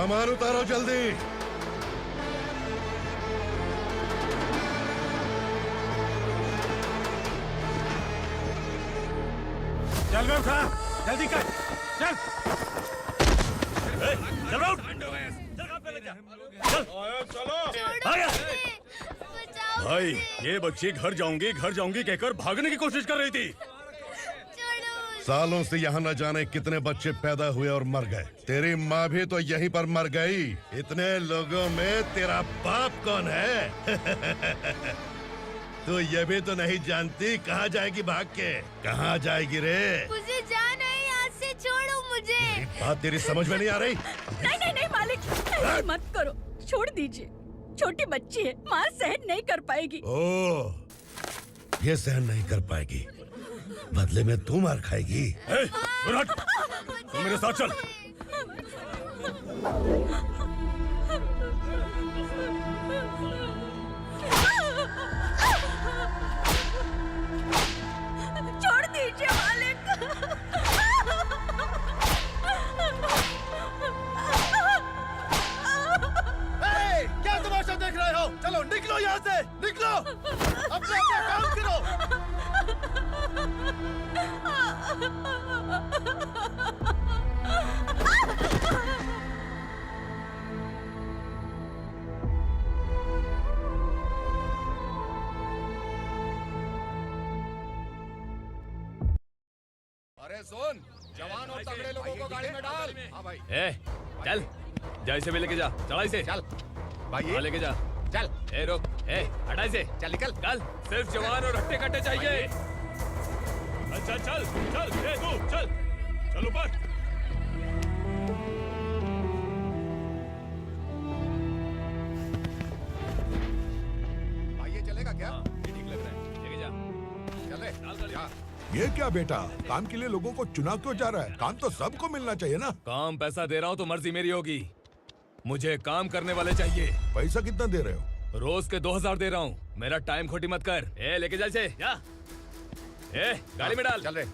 सामान उतारो जल्दी। चल बे उठा, जल्दी कर, चल। चल बे उठ। चलो। आया। भाई, ये बच्ची घर जाऊंगी कहकर भागने की कोशिश कर रही थी। सालों से यहाँ न जाने कितने बच्चे पैदा हुए और मर गए। तेरी माँ भी तो यहीं पर मर गई। इतने लोगों में तेरा बाप कौन है? तू ये भी तो नहीं जानती कहाँ जाएगी भाग के? कहाँ जाएगी रे? मुझे जाना है, यहाँ से छोड़ो मुझे। बात तेरी समझ में नहीं आ रही? नहीं मालिक, ऐसे मत करो, छोड़ दीजिए। छोटी बच्ची है, माँ सहन नहीं कर पाएगी। ओह, ये सहन नहीं कर पाएगी, बदले में तू मार खाएगी। तू मेरे साथ चल। छोड़ दीजिए मालिक। क्या तमाशा देख रहे हो? चलो निकलो यहाँ से, निकलो। अपना काम करो। अरे सुन, जवान और तगड़े लोगों को गाड़ी में डाल। हाँ भाई। चल, जा इसे भी लेके जा, चढ़ाई से। चल भाई, लेके जा। चल। रुक, हटाई से। चल निकल। कल सिर्फ जवान और हट्टे कट्टे चाहिए। अच्छा चल, तू चल ऊपर। भाई ये चलेगा क्या? ये ठीक लग रहा है, लेके जा। चले। जा। ये क्या बेटा, काम के लिए लोगों को चुना क्यों जा रहा है? काम तो सबको मिलना चाहिए ना। काम पैसा दे रहा हूँ तो मर्जी मेरी होगी। मुझे काम करने वाले चाहिए। पैसा कितना दे रहे हो? रोज के 2000 दे रहा हूँ। मेरा टाइम खोटी मत कर। लेके जा इसे, जा। गाड़ी में डाल। चल रे।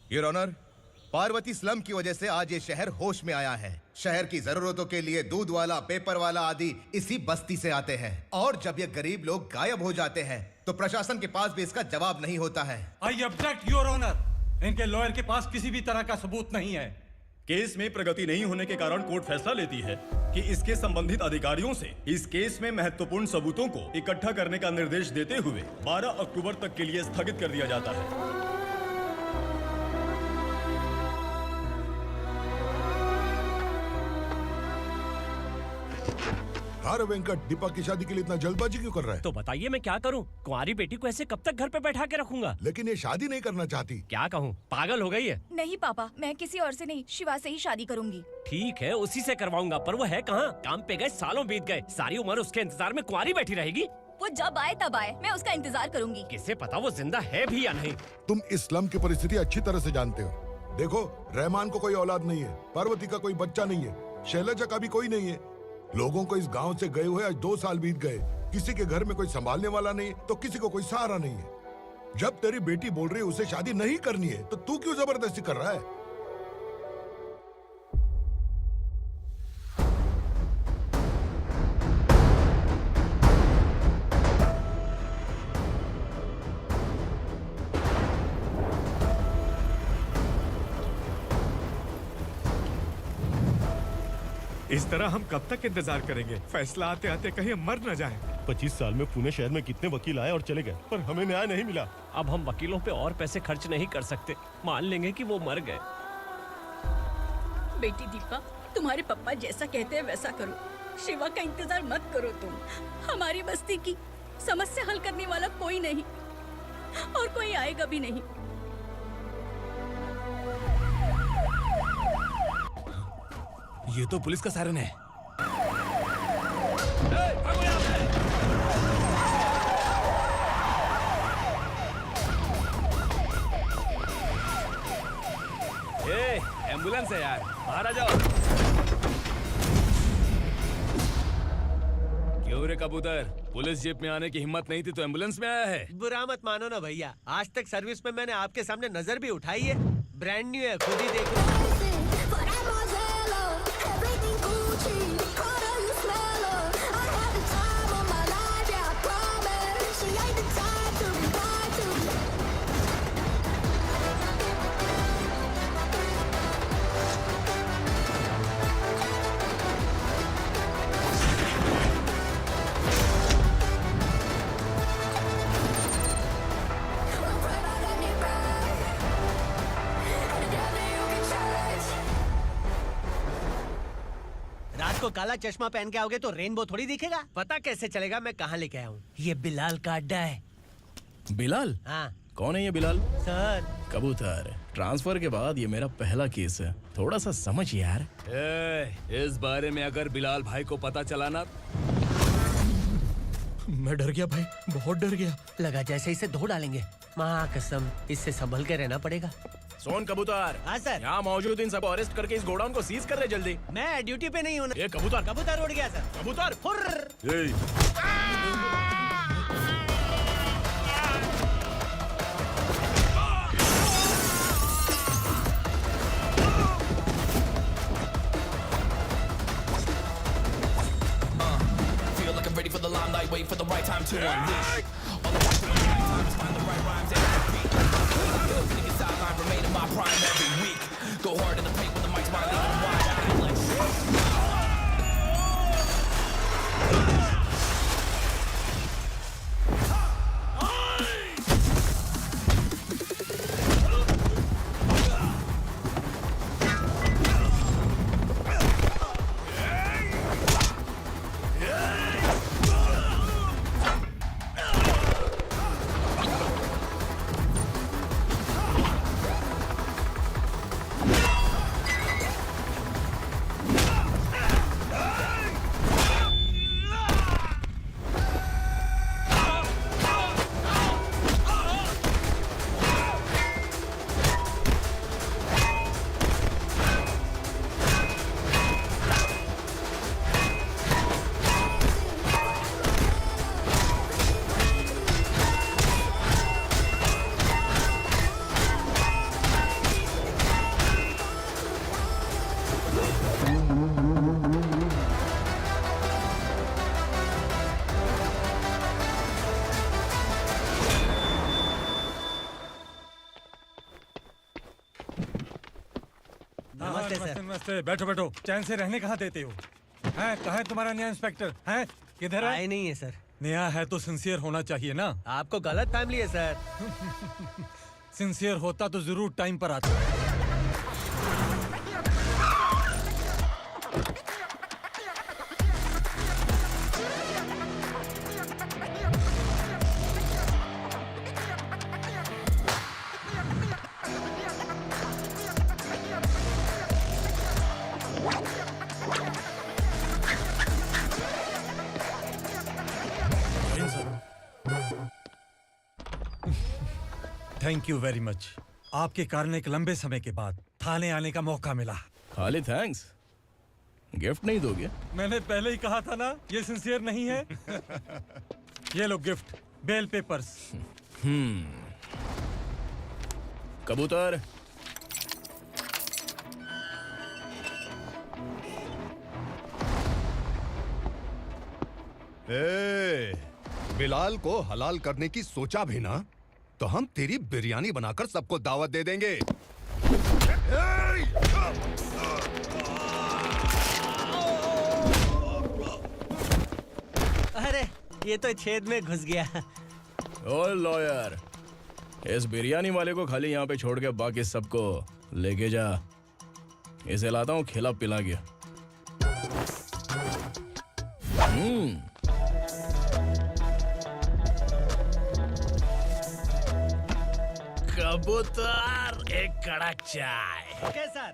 योर ऑनर, पार्वती स्लम की वजह से आज ये शहर होश में आया है। शहर की जरूरतों के लिए दूध वाला, पेपर वाला आदि इसी बस्ती से आते हैं, और जब ये गरीब लोग गायब हो जाते हैं तो प्रशासन के पास भी इसका जवाब नहीं होता है। I object your honour. इनके लॉयर के पास किसी भी तरह का सबूत नहीं है। केस में प्रगति नहीं होने के कारण कोर्ट फैसला लेती है कि इसके संबंधित अधिकारियों से इस केस में महत्वपूर्ण सबूतों को इकट्ठा करने का निर्देश देते हुए 12 अक्टूबर तक के लिए स्थगित कर दिया जाता है। अरे वेंकट, दीपक की शादी के लिए इतना जल्दबाजी क्यों कर रहा है? तो बताइए मैं क्या करूं? कुंवारी बेटी को ऐसे कब तक घर पे बैठा के रखूंगा? लेकिन ये शादी नहीं करना चाहती। क्या कहूं, पागल हो गई है। नहीं पापा, मैं किसी और से नहीं, शिवा से ही शादी करूंगी। ठीक है, उसी से करवाऊंगा, पर वो है कहाँ? काम पे गए सालों बीत गए, सारी उम्र उसके इंतजार में कुंवारी बैठी रहेगी। वो जब आए तब आए, मैं उसका इंतजार करूंगी। किसे पता वो जिंदा है भी या नहीं। तुम इस्लाम की परिस्थिति अच्छी तरह से जानते हो। देखो, रहमान को कोई औलाद नहीं है, पार्वती का कोई बच्चा नहीं है, शैलजा का भी कोई नहीं है। लोगों को इस गांव से गए हुए आज 2 साल बीत गए। किसी के घर में कोई संभालने वाला नहीं, तो किसी को कोई सहारा नहीं है। जब तेरी बेटी बोल रही है उसे शादी नहीं करनी है, तो तू क्यों जबरदस्ती कर रहा है? इस तरह हम कब तक इंतजार करेंगे? फैसला आते आते कहीं हम मर न जाएं। 25 साल में पुणे शहर में कितने वकील आए और चले गए, पर हमें न्याय नहीं मिला। अब हम वकीलों पे और पैसे खर्च नहीं कर सकते। मान लेंगे कि वो मर गए। बेटी दीपा, तुम्हारे पापा जैसा कहते हैं वैसा करो। शिवा का इंतजार मत करो तुम। हमारी बस्ती की समस्या हल करने वाला कोई नहीं, और कोई आएगा भी नहीं। ये तो पुलिस का सायरन है। एम्बुलेंस है यार, बाहर आ जाओ। क्यों रे कबूतर, पुलिस जीप में आने की हिम्मत नहीं थी तो एम्बुलेंस में आया है? बुरा मत मानो ना भैया, आज तक सर्विस में मैंने आपके सामने नजर भी उठाई है। ब्रांड न्यू है, खुद ही देखो। को काला चश्मा पहन के आओगे तो रेनबो थोड़ी दिखेगा। पता कैसे चलेगा मैं कहाँ लेके आया हूँ? ये बिलाल का अड्डा है। बिलाल? हाँ। कौन है ये बिलाल? सर कबूतर, ट्रांसफर के बाद ये मेरा पहला केस है, थोड़ा सा समझ यार। इस बारे में अगर बिलाल भाई को पता चला ना, मैं डर गया भाई, बहुत डर गया। लगा जैसे इसे धो डालेंगे। माँ कसम, इससे संभल के रहना पड़ेगा। सोन कबूतर। हाँ सर। यहाँ मौजूद इन सबको अरेस्ट करके इस गोडाउन को सीज कर रहे जल्दी। मैं ड्यूटी पे नहीं हूँ। ये कबूतर। कबूतर उड़ गया सर। कबूतर। Feel like I'm ready for the limelight, wait for the right time to unleash. All I want for the right time is find the right rhymes and beat. Niggas sideline remain in my prime every week. Go hard in the paint when the mic's wide open wide. I feel like नमस्ते। बैठो बैठो, चैन से रहने कहाँ देते हो? हैं, कहाँ है तुम्हारा नया इंस्पेक्टर? हैं, किधर है? आए नहीं है सर। नया है तो सिंसियर होना चाहिए ना। आपको गलत फैमिली है सर। सिंसियर होता तो जरूर टाइम पर आता। Thank you very much. आपके कारण एक लंबे समय के बाद थाने आने का मौका मिला। खाली थैंक्स, गिफ्ट नहीं दोगे? मैंने पहले ही कहा था ना, ये सिंसियर नहीं है। ये लो गिफ्ट, बेल पेपर्स। कबूतर, बिलाल को हलाल करने की सोचा भी ना, तो हम तेरी बिरयानी बनाकर सबको दावत दे देंगे। अरे ये तो छेद में घुस गया। ओ लॉयर, इस बिरयानी वाले को खाली यहाँ पे छोड़ के बाकी सबको लेके जा। इसे लाता हूँ खिला पिला के। कबूतर, एक कड़क चाय। Okay sir.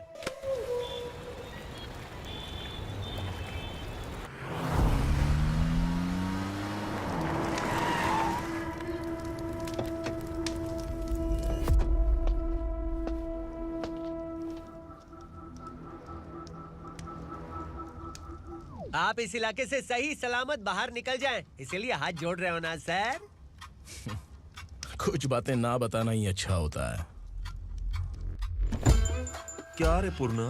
आप इस इलाके से सही सलामत बाहर निकल जाएं, इसीलिए हाथ जोड़ रहे हो ना सर? कुछ बातें ना बताना ही अच्छा होता है। क्या रे पूर्णा,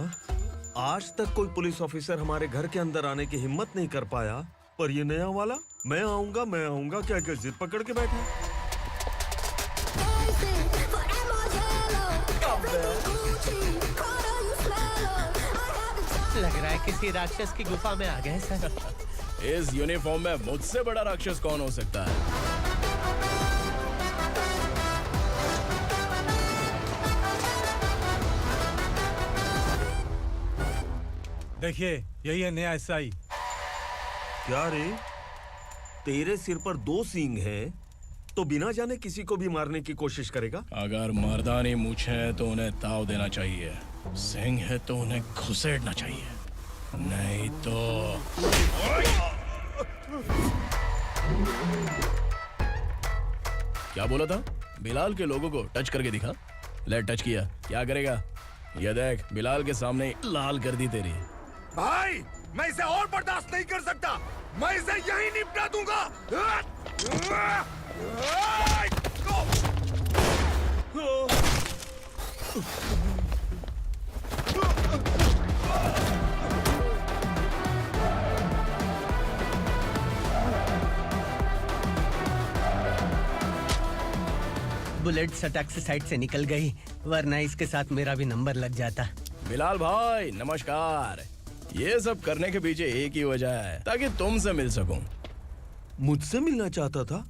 आज तक कोई पुलिस ऑफिसर हमारे घर के अंदर आने की हिम्मत नहीं कर पाया, पर ये नया वाला मैं आऊंगा क्या क्या जिद पकड़ के बैठा। लग रहा है किसी राक्षस की गुफा में आ गए सर। इस यूनिफॉर्म में मुझसे बड़ा राक्षस कौन हो सकता है? देखिए, यही है नया एसआई। क्या रे, तेरे सिर पर 2 सींग हैं, तो बिना जाने किसी को भी मारने की कोशिश करेगा? अगर मर्दानी मूंछ है तो उन्हें ताव देना चाहिए, सिंह है तो उन्हें घुसेड़ना चाहिए, नहीं तो। क्या बोला था? बिलाल के लोगों को टच करके दिखा। ले टच किया, क्या करेगा? ये देख, बिलाल के सामने लाल कर दी तेरी। भाई, मैं इसे और बर्दाश्त नहीं कर सकता, मैं इसे यहीं निपटा दूंगा। बुलेट सटक से साइड से निकल गई, वरना इसके साथ मेरा भी नंबर लग जाता। बिलाल भाई नमस्कार। ये सब करने के पीछे एक ही वजह है, ताकि तुमसे मिल सकूं। मुझसे मिलना चाहता था,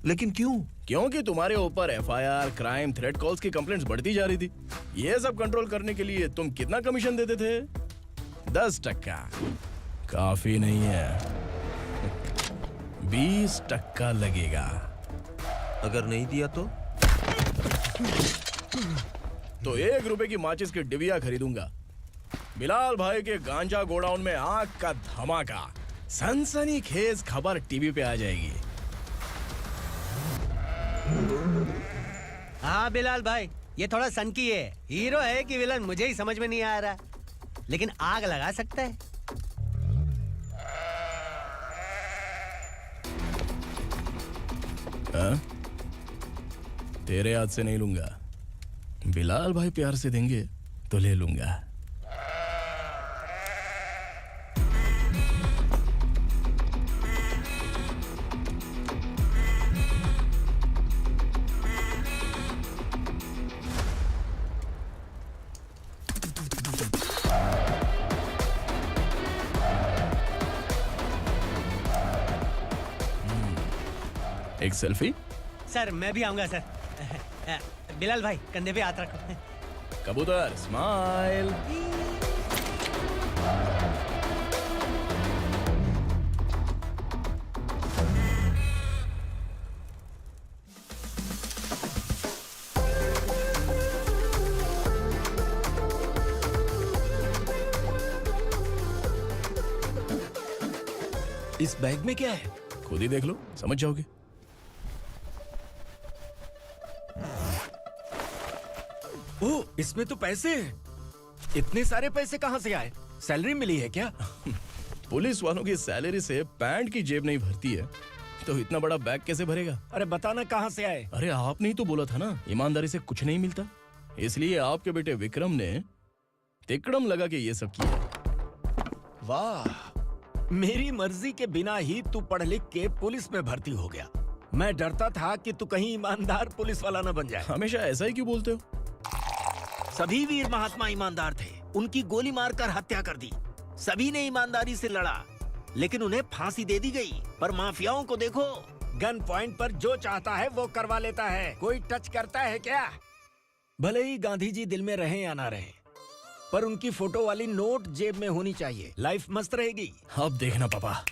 लेकिन क्यों? क्योंकि तुम्हारे ऊपर एफआईआर, क्राइम, थ्रेट कॉल्स की कंप्लेंट्स बढ़ती जा रही थी। ये सब कंट्रोल करने के लिए तुम कितना कमीशन देते थे? 10%। काफी नहीं है, 20% लगेगा। अगर नहीं दिया तो 1 रुपए की माचिस की डिबिया खरीदूंगा। बिलाल भाई के गांजा गोडाउन में आग का धमाका, सनसनीखेज खबर टीवी पे आ जाएगी। हाँ बिलाल भाई, ये थोड़ा सनकी है, हीरो है कि विलन मुझे ही समझ में नहीं आ रहा, लेकिन आग लगा सकता है। हाँ? तेरे हाथ से नहीं लूंगा, बिलाल भाई प्यार से देंगे तो ले लूंगा। एक सेल्फी? सर मैं भी आऊंगा सर। बिलाल भाई कंधे पे हाथ रखो। कबूतर स्माइल। इस बैग में क्या है? खुद ही देख लो, समझ जाओगे। ओह, इसमें तो पैसे हैं। इतने सारे पैसे कहाँ से आए? सैलरी मिली है क्या? पुलिस वालों की सैलरी से पैंट की जेब नहीं भरती है, तो इतना बड़ा बैग कैसे भरेगा? अरे बताना कहाँ से आए? अरे आपने ही तो बोला था ना, ईमानदारी से कुछ नहीं मिलता, इसलिए आपके बेटे विक्रम ने तिकड़म लगा के ये सब किया। वाह, मेरी मर्जी के बिना ही तू पढ़ लिख के पुलिस में भर्ती हो गया। मैं डरता था कि तू कहीं ईमानदार पुलिस वाला न बन जाए। हमेशा ऐसा ही क्यों बोलते हो? सभी वीर महात्मा ईमानदार थे, उनकी गोली मारकर हत्या कर दी। सभी ने ईमानदारी से लड़ा, लेकिन उन्हें फांसी दे दी गई। पर माफियाओं को देखो, गन पॉइंट पर जो चाहता है वो करवा लेता है। कोई टच करता है क्या? भले ही गांधी जी दिल में रहे या ना रहे, पर उनकी फोटो वाली नोट जेब में होनी चाहिए। लाइफ मस्त रहेगी। अब देखना पापा,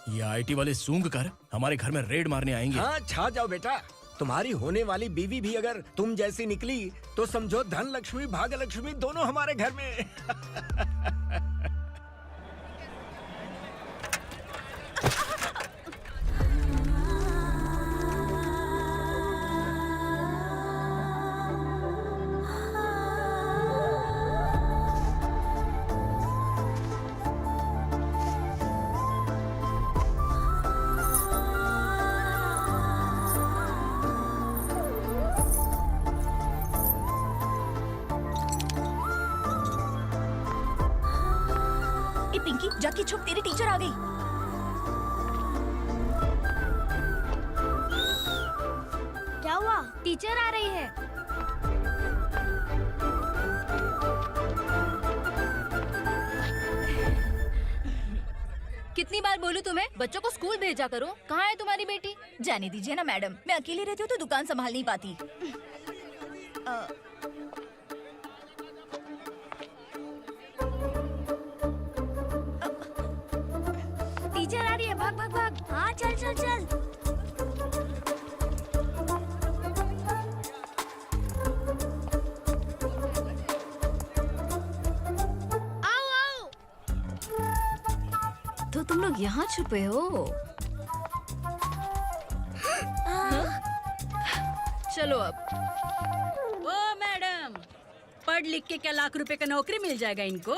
ये आईटी वाले सूंघ कर हमारे घर में रेड मारने आएंगे। हाँ, छा जाओ बेटा। तुम्हारी होने वाली बीवी भी अगर तुम जैसी निकली तो समझो धन लक्ष्मी भाग्य लक्ष्मी दोनों हमारे घर में। पिंकी जाके छुप, तेरी टीचर आ गई। क्या हुआ? टीचर आ रही है। कितनी बार बोलूं तुम्हें, बच्चों को स्कूल भेजा करो। कहाँ है तुम्हारी बेटी? जाने दीजिए ना मैडम, मैं अकेली रहती हूँ तो दुकान संभाल नहीं पाती। टीचर आ रही है, भाग भाग भाग। हाँ चल चल चल। आओ आओ। तो तुम लोग यहाँ छुपे हो? चलो अब। ओ मैडम, पढ़ लिख के क्या लाख रुपए का नौकरी मिल जाएगा इनको?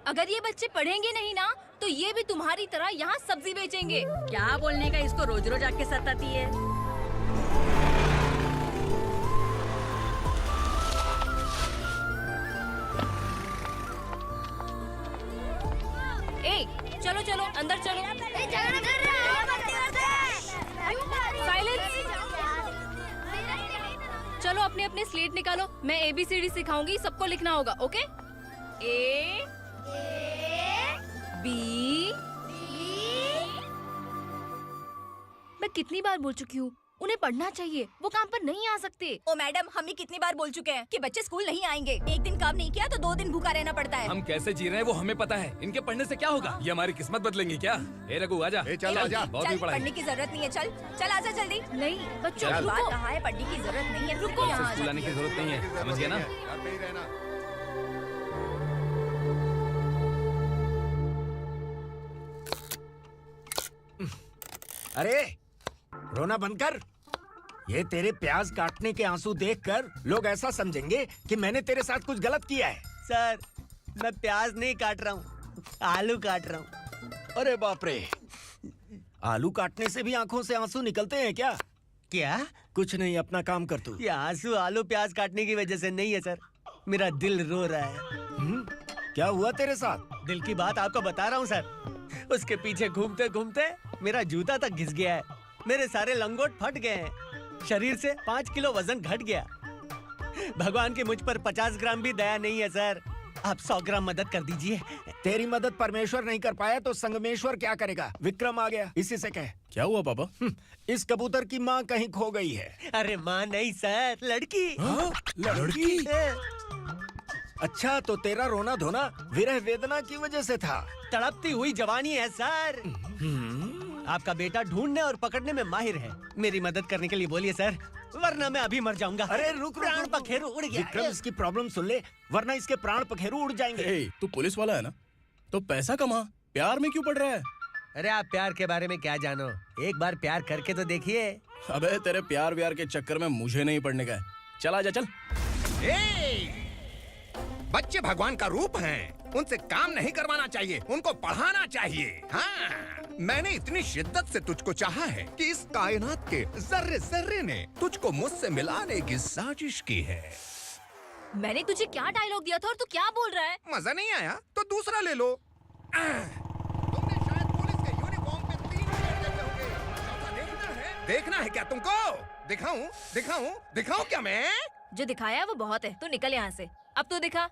अगर ये बच्चे पढ़ेंगे नहीं ना तो ये भी तुम्हारी तरह यहाँ सब्जी बेचेंगे। क्या बोलने का, इसको रोज रोज आके सताती है। ए, चलो चलो अंदर चलो। साइलेंस। चलो अपने अपने स्लेट निकालो, मैं ABCD सिखाऊंगी, सबको लिखना होगा। ओके? A B। मैं कितनी बार बोल चुकी हूँ, उन्हें पढ़ना चाहिए, वो काम पर नहीं आ सकते। ओ मैडम, हम भी कितनी बार बोल चुके हैं कि बच्चे स्कूल नहीं आएंगे। एक दिन काम नहीं किया तो 2 दिन भूखा रहना पड़ता है। हम कैसे जी रहे हैं वो हमें पता है, इनके पढ़ने से क्या होगा? ये हमारी किस्मत बदलेंगी क्या? ए रघु आजा। चल आजा। बहुत भी पढ़ाई। पढ़ने की जरूरत नहीं है, चल चल आजा जल्दी। नहीं बच्चों, चल। बात कहाँ है, पढ़ने की जरूरत नहीं है, रुको यहाँ आ स्कूल आने की जरूरत नहीं है, समझ गया ना? अरे रोना बंद कर। ये तेरे प्याज काटने के आंसू देखकर लोग ऐसा समझेंगे कि मैंने तेरे साथ कुछ गलत किया है। सर, मैं प्याज नहीं काट रहा हूँ, आलू काट रहा हूँ। अरे बाप रे, आलू काटने से भी आंखों से आंसू निकलते हैं क्या? क्या? कुछ नहीं, अपना काम कर तू। ये आंसू आलू प्याज काटने की वजह से नहीं है सर, मेरा दिल रो रहा है। क्या हुआ तेरे साथ? दिल की बात आपको बता रहा हूँ सर। उसके पीछे घूमते घूमते मेरा जूता तक घिस गया है, मेरे सारे लंगोट फट गए हैं, शरीर से 5 किलो वजन घट गया। भगवान की मुझ पर 50 ग्राम भी दया नहीं है सर, आप 100 ग्राम मदद कर दीजिए। तेरी मदद परमेश्वर नहीं कर पाया तो संगमेश्वर क्या करेगा? विक्रम आ गया, इसी से कह। क्या हुआ पापा? इस कबूतर की माँ कहीं खो गई है। अरे माँ नहीं सर, लड़की। लड़की? अच्छा, तो तेरा रोना धोना विरह वेदना की वजह से था। तड़पती हुई जवानी है सर। आपका बेटा ढूंढने और पकड़ने में माहिर है, मेरी मदद करने के लिए बोलिए सर, वरना मैं अभी मर जाऊंगा। अरे रुक, प्राण पखेरु उड़ गया। विक्रम, इसकी प्रॉब्लम सुन ले, वरना इसके प्राण पखेरु उड़ जाएंगे। तू पुलिस वाला है ना, तो पैसा कमा, प्यार में क्यों पड़ रहा है? अरे आप प्यार के बारे में क्या जानो, एक बार प्यार करके तो देखिए। अबे तेरे प्यार व्यार के चक्कर में मुझे नहीं पड़ने का है, चल आजा चल। बच्चे भगवान का रूप हैं, उनसे काम नहीं करवाना चाहिए, उनको पढ़ाना चाहिए। हाँ, मैंने इतनी शिद्दत से तुझको चाहा है कि इस कायनात के जर्रे जर्रे ने तुझको मुझसे मिलाने की साजिश की है। मैंने तुझे क्या डायलॉग दिया था और तू क्या बोल रहा है? मजा नहीं आया तो दूसरा ले लो। तुमने शायद पुलिस के यूनिफॉर्म पे 3 शेर देखे होंगे। चौथा देखना है क्या तुमको? दिखाऊं दिखाऊं दिखाऊं क्या मैं? जो दिखाया है वो बहुत है, तू निकल यहाँ से। अब तू दिखा।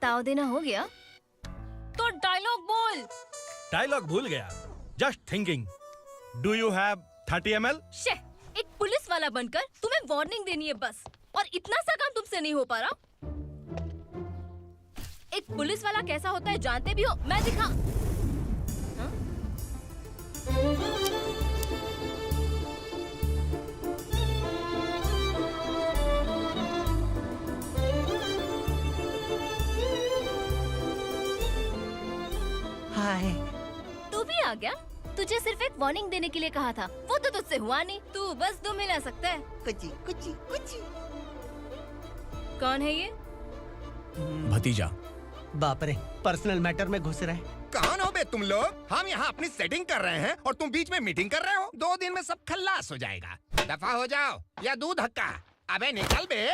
ताव देना हो गया तो डायलॉग बोल। डायलॉग भूल गया। Just thinking, do you have 30 ml? शे, एक पुलिस वाला बनकर तुम्हें वार्निंग देनी है बस, और इतना सा काम तुमसे नहीं हो पा रहा। एक पुलिस वाला कैसा होता है जानते भी हो, मैं दिखा। हाय। तू भी आ गया? तुझे सिर्फ एक वार्निंग देने के लिए कहा था, वो तो तुझसे हुआ नहीं। तू बस 2 मिला सकता है। कुची कुची कुची। कौन है ये? भतीजा। बाप रे, पर्सनल मैटर में घुस रहे। कौन हो बे तुम लोग? हम यहाँ अपनी सेटिंग कर रहे हैं और तुम बीच में मीटिंग कर रहे हो। 2 दिन में सब खल्लास हो जाएगा। दफा हो जाओ या दूध हक्का। अबे निकल बे।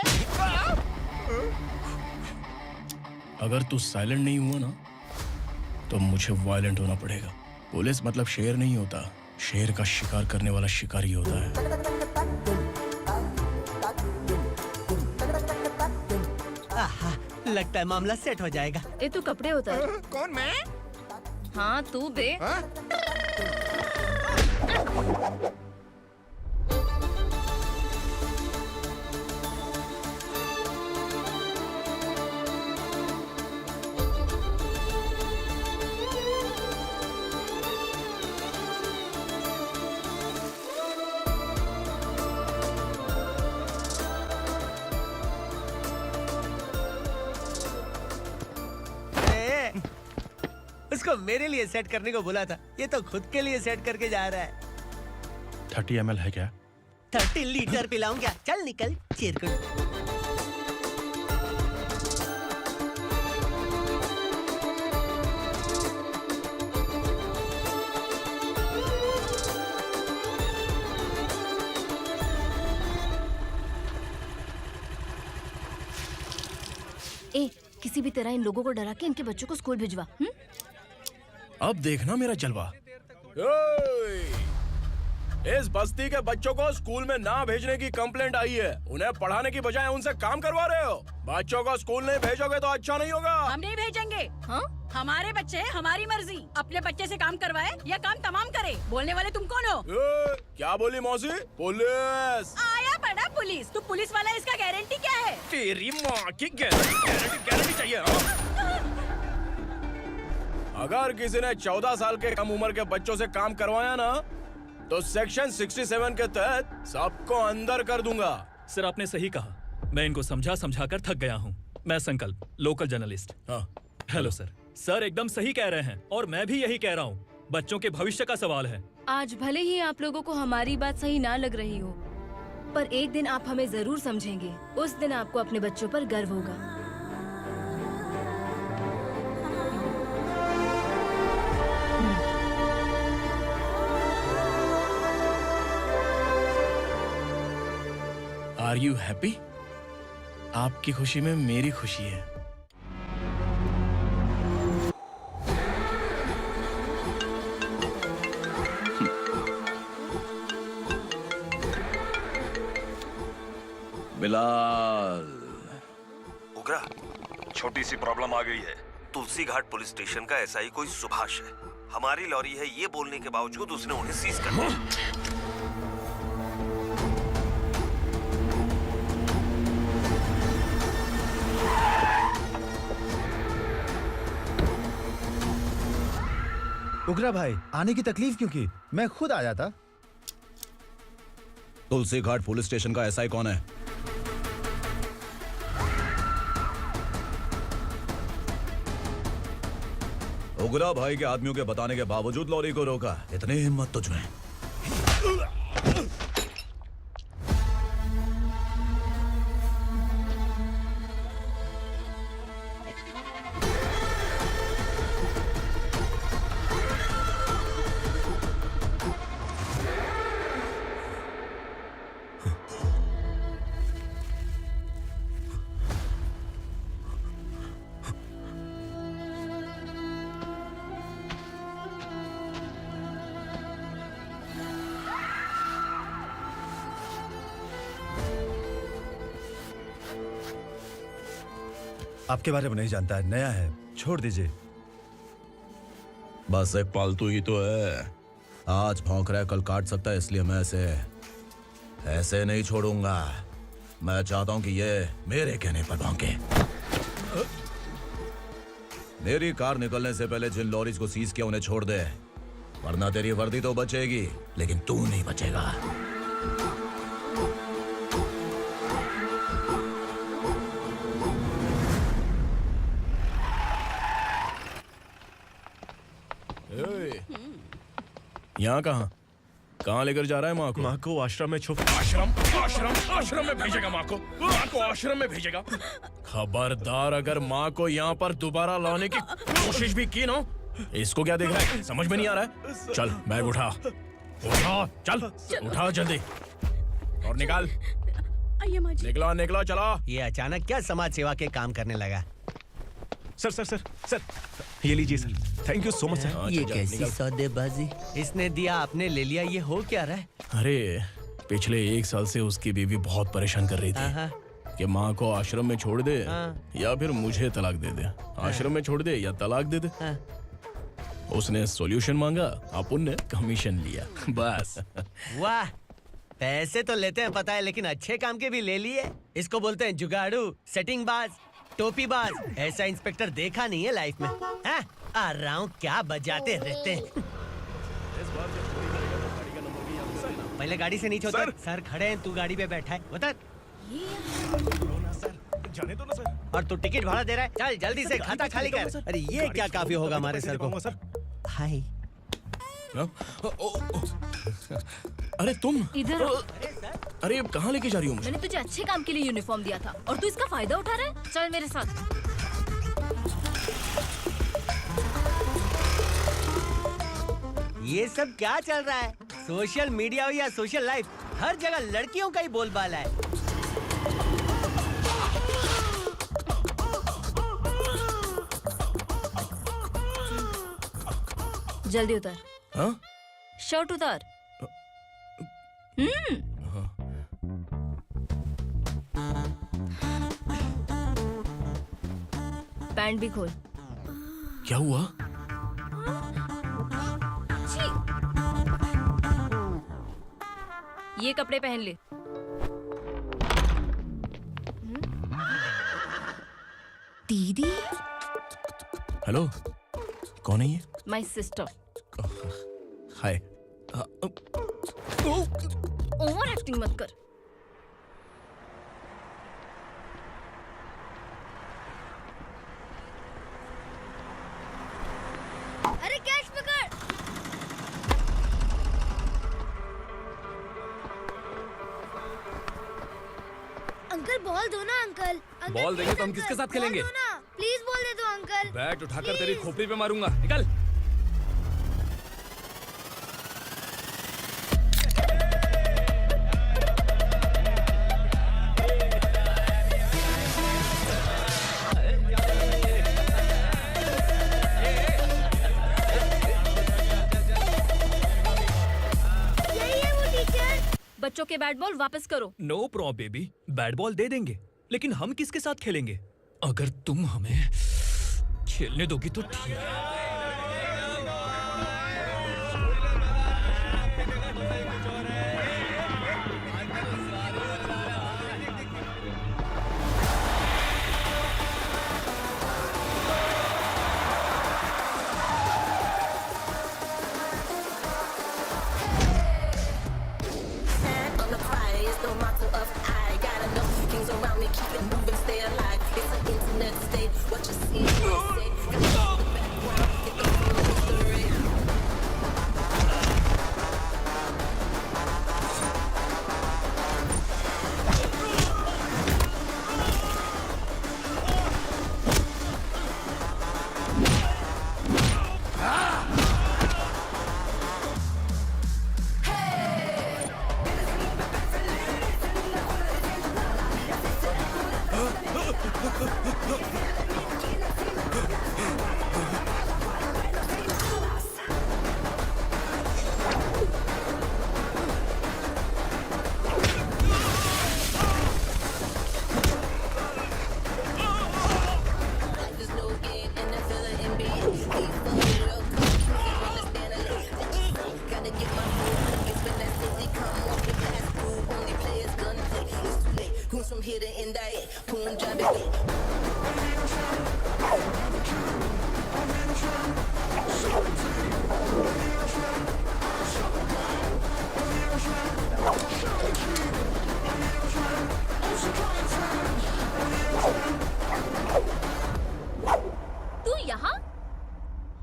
अगर तू साइलेंट नहीं हुआ ना तो मुझे वायलेंट होना पड़ेगा। पुलिस मतलब शेर नहीं होता, शेर का शिकार करने वाला शिकारी होता है। आहा, लगता है मामला सेट हो जाएगा। ये तो कपड़े होता है। कौन मैं? हाँ तू बे। उसको मेरे लिए सेट करने को बोला था, ये तो खुद के लिए सेट करके जा रहा है। 30 ml है क्या? 30 लीटर पिलाऊं क्या? चल निकल चिरकुट। ए, किसी भी तरह इन लोगों को डरा के इनके बच्चों को स्कूल भिजवा। अब देखना मेरा जलवा। इस बस्ती के बच्चों को स्कूल में ना भेजने की कंप्लेंट आई है। उन्हें पढ़ाने की बजाय उनसे काम करवा रहे हो। बच्चों को स्कूल नहीं भेजोगे तो अच्छा नहीं होगा। हम नहीं भेजेंगे। हाँ? हमारे बच्चे हमारी मर्जी। अपने बच्चे से काम करवाए या काम तमाम करे। बोलने वाले तुम कौन हो? क्या बोली मौसी? पुलिस आया बड़ा पुलिस। तू पुलिस वाला, इसका गारंटी क्या है? तेरी माँ की गारंटी चाहिए। अगर किसी ने 14 साल के कम उम्र के बच्चों से काम करवाया ना तो सेक्शन 67 के तहत सबको अंदर कर दूंगा। सर आपने सही कहा। मैं इनको समझा कर थक गया हूँ। मैं संकल्प, लोकल जर्नलिस्ट। हाँ। Hello sir. सर एकदम सही कह रहे हैं और मैं भी यही कह रहा हूँ। बच्चों के भविष्य का सवाल है। आज भले ही आप लोगों को हमारी बात सही ना लग रही हो, पर एक दिन आप हमें जरूर समझेंगे। उस दिन आपको अपने बच्चों पर गर्व होगा। Are you happy? आपकी खुशी में मेरी खुशी है। बिलाल। उग्रा, छोटी सी प्रॉब्लम आ गई है। तुलसी घाट पुलिस स्टेशन का एसआई कोई सुभाष है। हमारी लॉरी है ये बोलने के बावजूद उसने उन्हें सीज कर दिया। उग्रा भाई, आने की तकलीफ क्यों की? मैं खुद आया था। तुलसी घाट पुलिस स्टेशन का एसआई कौन है? उग्रा भाई के आदमियों के बताने के बावजूद लॉरी को रोका। इतनी हिम्मत तुझमें? आपके बारे में नहीं जानता है, नया है, छोड़ दीजिए। बस एक पालतू ही तो है। आज भौंक रहा है, कल काट सकता है, इसलिए मैं ऐसे नहीं छोड़ूंगा। मैं चाहता हूं कि ये मेरे कहने पर भौंके। मेरी कार निकलने से पहले जिन लॉरीज को सीज किया उन्हें छोड़ दे, वरना तेरी वर्दी तो बचेगी लेकिन तू नहीं बचेगा। यहाँ कहाँ लेकर जा रहा है माँ को? माँ को आश्रम में छुप। आश्रम में भेजेगा माँ को? माँ को आश्रम में भेजेगा? खबरदार, अगर माँ को यहाँ पर दोबारा लाने की कोशिश भी की ना, इसको क्या देख रहा है? समझ में नहीं आ रहा है? चल बैग उठा, चल उठा जल्दी और निकाल। आइए माँ जी। निकला चला। ये अचानक क्या समाज सेवा के काम करने लगा? सर ये लीजिए sir. Thank you so much sir. ये कैसी सौदेबाजी? इसने दिया, आपने ले लिया, ये हो क्या रहा है? अरे पिछले 1 साल से उसकी बीवी बहुत परेशान कर रही थी कि माँ को आश्रम में छोड़ दे या फिर मुझे तलाक दे दे। आश्रम में छोड़ दे या तलाक दे दे। उसने सॉल्यूशन मांगा, अपन ने कमीशन लिया, बस। वाह, पैसे तो लेते हैं पता है, लेकिन अच्छे काम के भी ले लिए। इसको बोलते हैं जुगाड़ू, सेटिंग बाज, टोपी बाज। ऐसा इंस्पेक्टर देखा नहीं है लाइफ में। आ रहा हूँ, क्या बजाते रहते हैं। पहले गाड़ी से नीचे उतर। सर खड़े हैं, तू गाड़ी पे बैठा है, उतर। जाने दो ना सर। और तू टिकट भाड़ा दे रहा है, चल जल्दी से खाता खाली कर। अरे ये क्या काफी होगा हमारे सर को। हाय। अरे तुम इधर आओ। अरे अब कहाँ लेके जा रही हो मुझे? मैंने तुझे अच्छे काम के लिए यूनिफॉर्म दिया था और तू इसका फायदा उठा रहा है। चल मेरे साथ। ये सब क्या चल रहा है? सोशल मीडिया हो या सोशल लाइफ, हर जगह लड़कियों का ही बोलबाला है। जल्दी उतर। हाँ? शर्ट उतार। पैंट भी खोल। क्या हुआ? ये कपड़े पहन ले। दीदी। हेलो, कौन है ये? My sister. Hi. Over acting मत कर। अरे कैश पकड़। अंकल बॉल दो ना अंकल। बॉल देंगे तो हम किसके साथ खेलेंगे? प्लीज बॉल दे दो अंकल। बैट उठाकर तेरी खोपड़ी पे मारूंगा, निकल। बच्चों के बैट बॉल वापस करो। No problem baby, bat ball दे देंगे, लेकिन हम किसके साथ खेलेंगे? अगर तुम हमें खेलने दोगी तो ठीक है।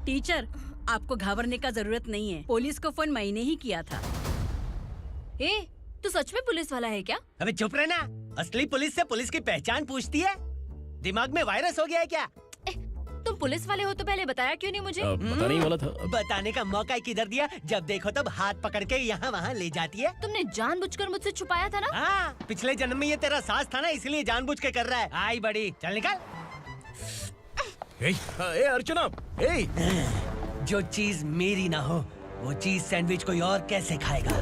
टीचर, आपको घबराने का जरूरत नहीं है। पुलिस को फोन मैंने ही किया था। ए, तू सच में पुलिस वाला है क्या? अबे चुप रहना। असली पुलिस से पुलिस की पहचान पूछती है? दिमाग में वायरस हो गया है क्या? तुम पुलिस वाले हो तो पहले बताया क्यों नहीं मुझे? बताने ही वाला था। बताने का मौका किधर दिया? जब देखो तब हाथ पकड़ के यहाँ वहाँ ले जाती है। तुमने जानबूझकर मुझसे छुपाया था ना? हाँ, पिछले जन्म में ये तेरा सास था ना, इसलिए जानबूझ के कर रहा है। आई बड़ी, चल निकल। ए अर्चना, जो चीज मेरी ना हो वो चीज सैंडविच कोई और कैसे खाएगा?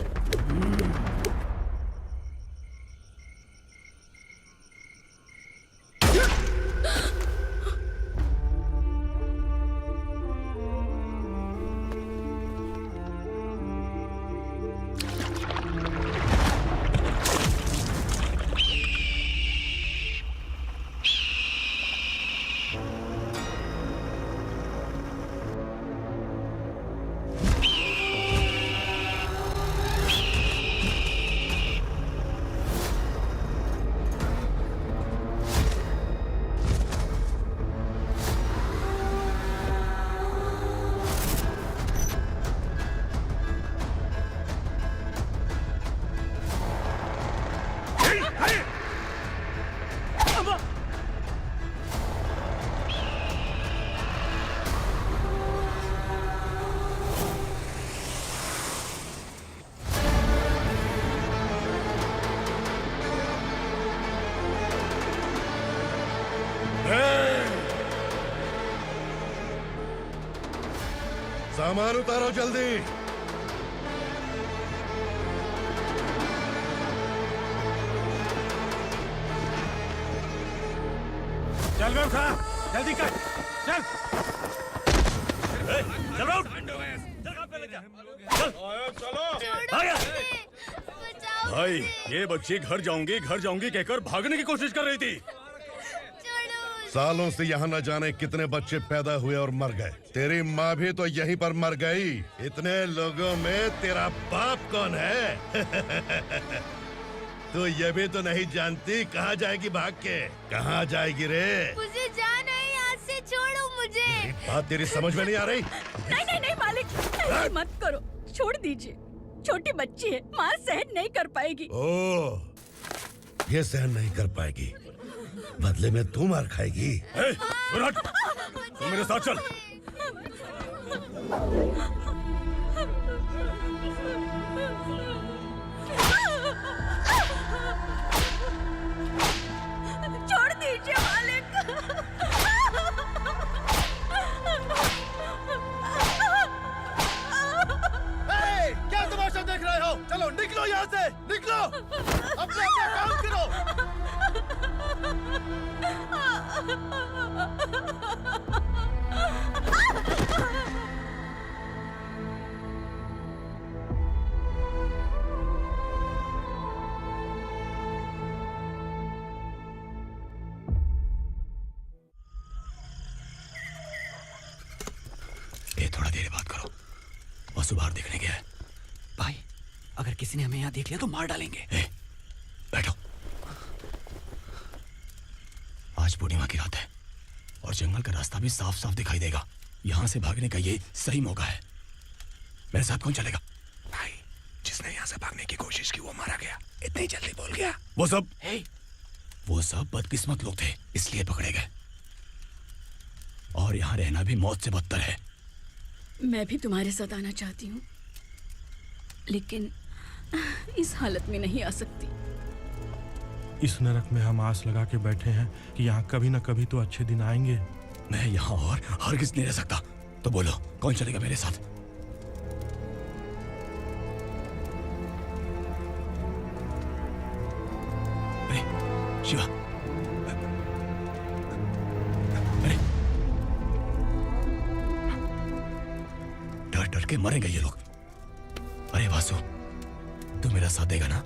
सामान उतारो जल्दी। चल बे उठा, जल्दी कर, चल। चल उठ। भाई, ये बच्ची घर जाऊंगी कहकर भागने की कोशिश कर रही थी। सालों से यहाँ न जाने कितने बच्चे पैदा हुए और मर गए। तेरी माँ भी तो यहीं पर मर गई। इतने लोगों में तेरा बाप कौन है? तो ये भी तो नहीं जानती कहाँ जाएगी भाग के? कहाँ जाएगी रे? मुझे जाना है, यहाँ से छोड़ो मुझे। बात तेरी समझ में नहीं आ रही? नहीं मालिक, ऐसे मत करो, छोड़ दीजिए। छोटी बच्ची है, माँ सहन नहीं कर पाएगी। ओह, ये सहन नहीं कर पाएगी, बदले में तू मार खाएगी। तू मेरे साथ चल। छोड़ दीजिए मालिक। क्या तमाशा देख रहे हो? चलो निकलो यहाँ से, निकलो। अपना काम करो। ए, थोड़ा देर बात करो। वसु बाहर देखने गया है। भाई, अगर किसी ने हमें यहाँ देख लिया तो मार डालेंगे। बैठो। आज पूर्णिमा की रात है और जंगल का रास्ता भी साफ साफ दिखाई देगा। यहाँ से भागने का ये सही मौका है। मेरे साथ कौन चलेगा? भाई, जिसने यहाँ से भागने की कोशिश की वो मारा गया। इतनी जल्दी बोल गया। वो सब बदकिस्मत लोग थे, इसलिए पकड़े गए। और यहाँ रहना भी मौत से बदतर है। मैं भी तुम्हारे साथ आना चाहती हूँ, लेकिन इस हालत में नहीं आ सकती। इस नरक में हम आस लगा के बैठे हैं कि यहाँ कभी न कभी तो अच्छे दिन आएंगे। मैं यहाँ और हरगिज़ नहीं रह सकता। तो बोलो, कौन चलेगा मेरे साथ? अरे शिवा, अरे डर डर के मरेंगे ये लोग। अरे वासु, तू मेरा साथ देगा ना?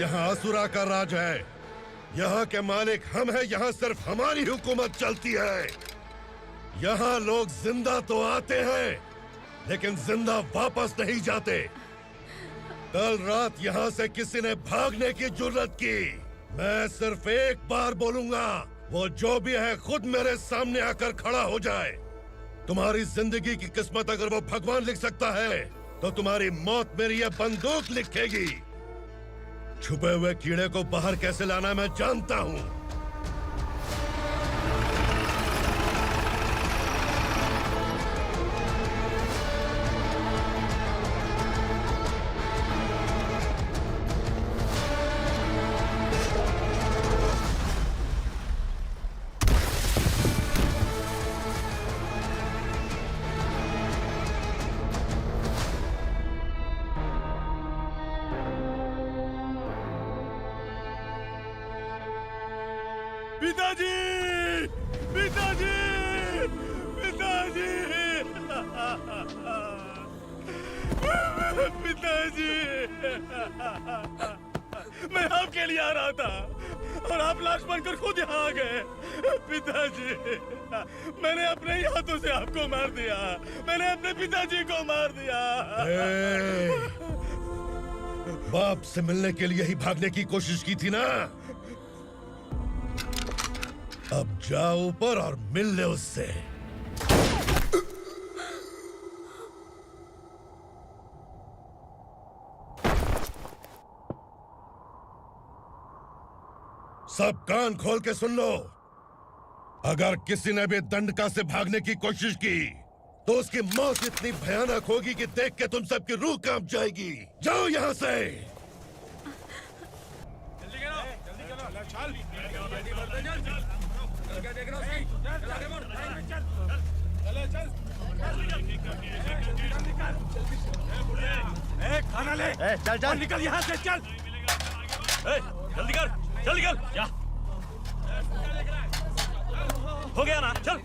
यहाँ असुरा का राज है। यहाँ के मालिक हम हैं, यहाँ सिर्फ हमारी हुकूमत चलती है। यहाँ लोग जिंदा तो आते हैं लेकिन जिंदा वापस नहीं जाते। कल रात यहाँ से किसी ने भागने की जुर्रत की, मैं सिर्फ एक बार बोलूंगा, वो जो भी है खुद मेरे सामने आकर खड़ा हो जाए। तुम्हारी जिंदगी की किस्मत अगर वो भगवान लिख सकता है तो तुम्हारी मौत मेरी ये बंदूक लिखेगी। छुपे हुए कीड़े को बाहर कैसे लाना मैं जानता हूँ। पिताजी, पिताजी, पिताजी, पिताजी, मैं आपके लिए आ रहा था और आप लाश बनकर खुद यहाँ आ गए। पिताजी, मैंने अपने ही हाथों से आपको मार दिया, मैंने अपने पिताजी को मार दिया। बाप से मिलने के लिए ही भागने की कोशिश की थी ना? अब जाओ ऊपर और मिल ले उससे। सब कान खोल के सुन लो। अगर किसी ने भी दंडका से भागने की कोशिश की तो उसकी मौत इतनी भयानक होगी कि देख के तुम सबकी रूह कांप जाएगी। जाओ यहाँ से। खाना ले। चल चल निकल यहाँ से, चल। जल्दी कर, जल्दी कर। क्या हो गया ना? चल।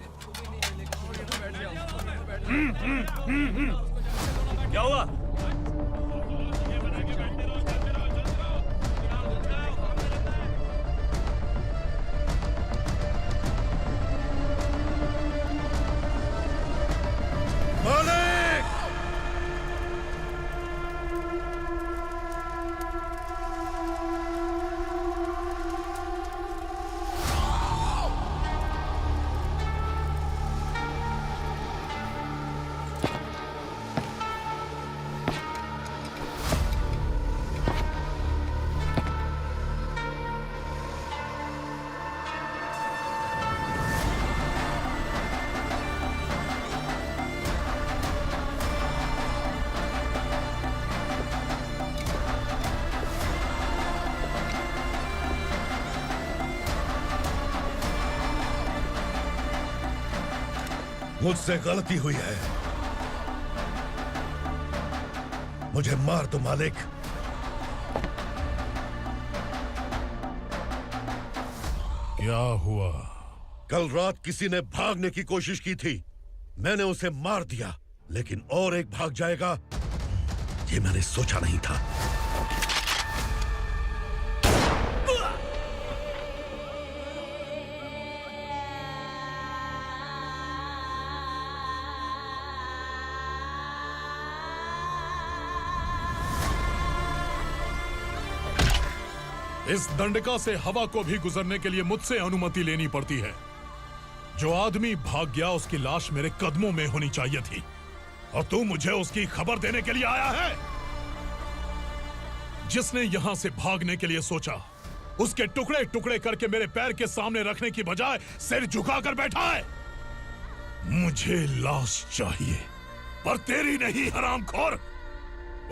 क्या हुआ? मालिक! मुझसे गलती हुई है, मुझे मार दो मालिक। क्या हुआ? कल रात किसी ने भागने की कोशिश की थी, मैंने उसे मार दिया, लेकिन और एक भाग जाएगा ये मैंने सोचा नहीं था। इस दंडका से हवा को भी गुजरने के लिए मुझसे अनुमति लेनी पड़ती है। जो आदमी भाग गया उसकी लाश मेरे कदमों में होनी चाहिए थी, और तू मुझे उसकी खबर देने के लिए आया है। जिसने यहां से भागने के लिए सोचा उसके टुकड़े टुकड़े करके मेरे पैर के सामने रखने की बजाय सिर झुकाकर बैठा है। मुझे लाश चाहिए, पर तेरी नहीं हरामखोर,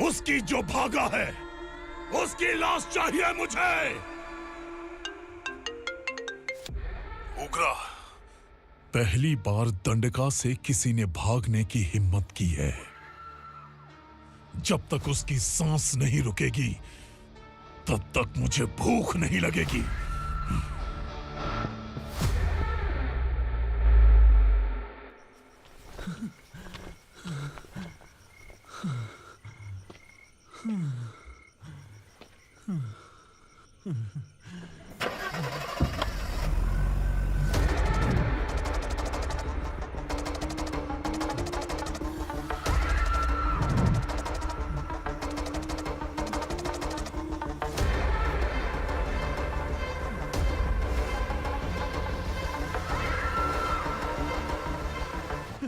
उसकी जो भागा है उसकी लाश चाहिए मुझे। उग्रा, पहली बार दंडका से किसी ने भागने की हिम्मत की है। जब तक उसकी सांस नहीं रुकेगी तब तक मुझे भूख नहीं लगेगी।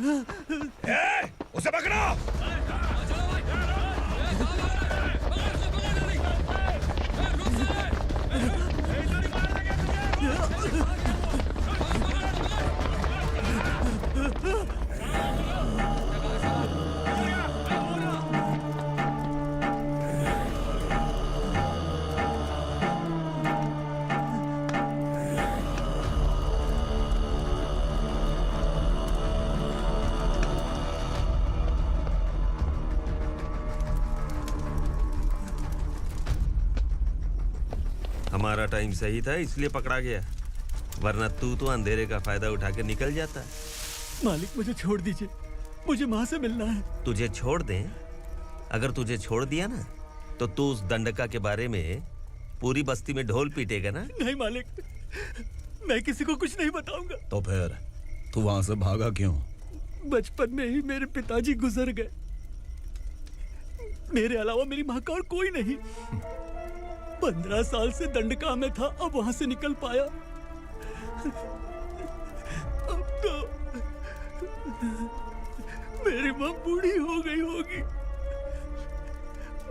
उसे पकड़ो। हमारा टाइम सही था इसलिए पकड़ा गया, वरना तू तो अंधेरे का फायदा उठा के निकल जाता। मालिक मुझे छोड़ दीजिए, मुझे माँ से मिलना है। तुझे छोड़ दें? अगर तुझे छोड़ दिया ना तो तू उस दंडका के बारे में पूरी बस्ती में ढोल पीटेगा ना। नहीं मालिक, मैं किसी को कुछ नहीं बताऊंगा। तो फिर तू वहां से भागा क्यों? बचपन में ही मेरे पिताजी गुजर गए, मेरे अलावा मेरी माँ का और कोई नहीं। 15 साल से दंडका में था, अब वहां से निकल पाया। अब तो मेरी माँ बूढ़ी हो गई होगी।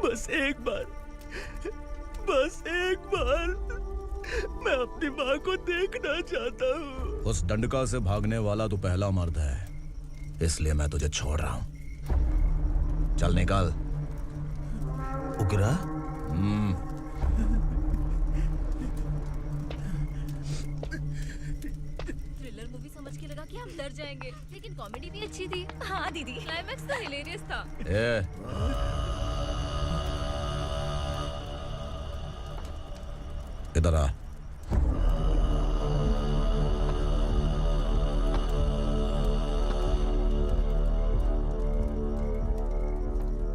बस एक बार मैं अपनी माँ को देखना चाहता हूँ। उस दंडका से भागने वाला तू पहला मर्द है, इसलिए मैं तुझे छोड़ रहा हूँ। चल निकल। उग्रा? थ्रिलर मूवी समझ के लगा कि हम डर जाएंगे, लेकिन कॉमेडी भी अच्छी थी। हाँ दीदी, क्लाइमैक्स तो हिलेरियस था। इधर आ।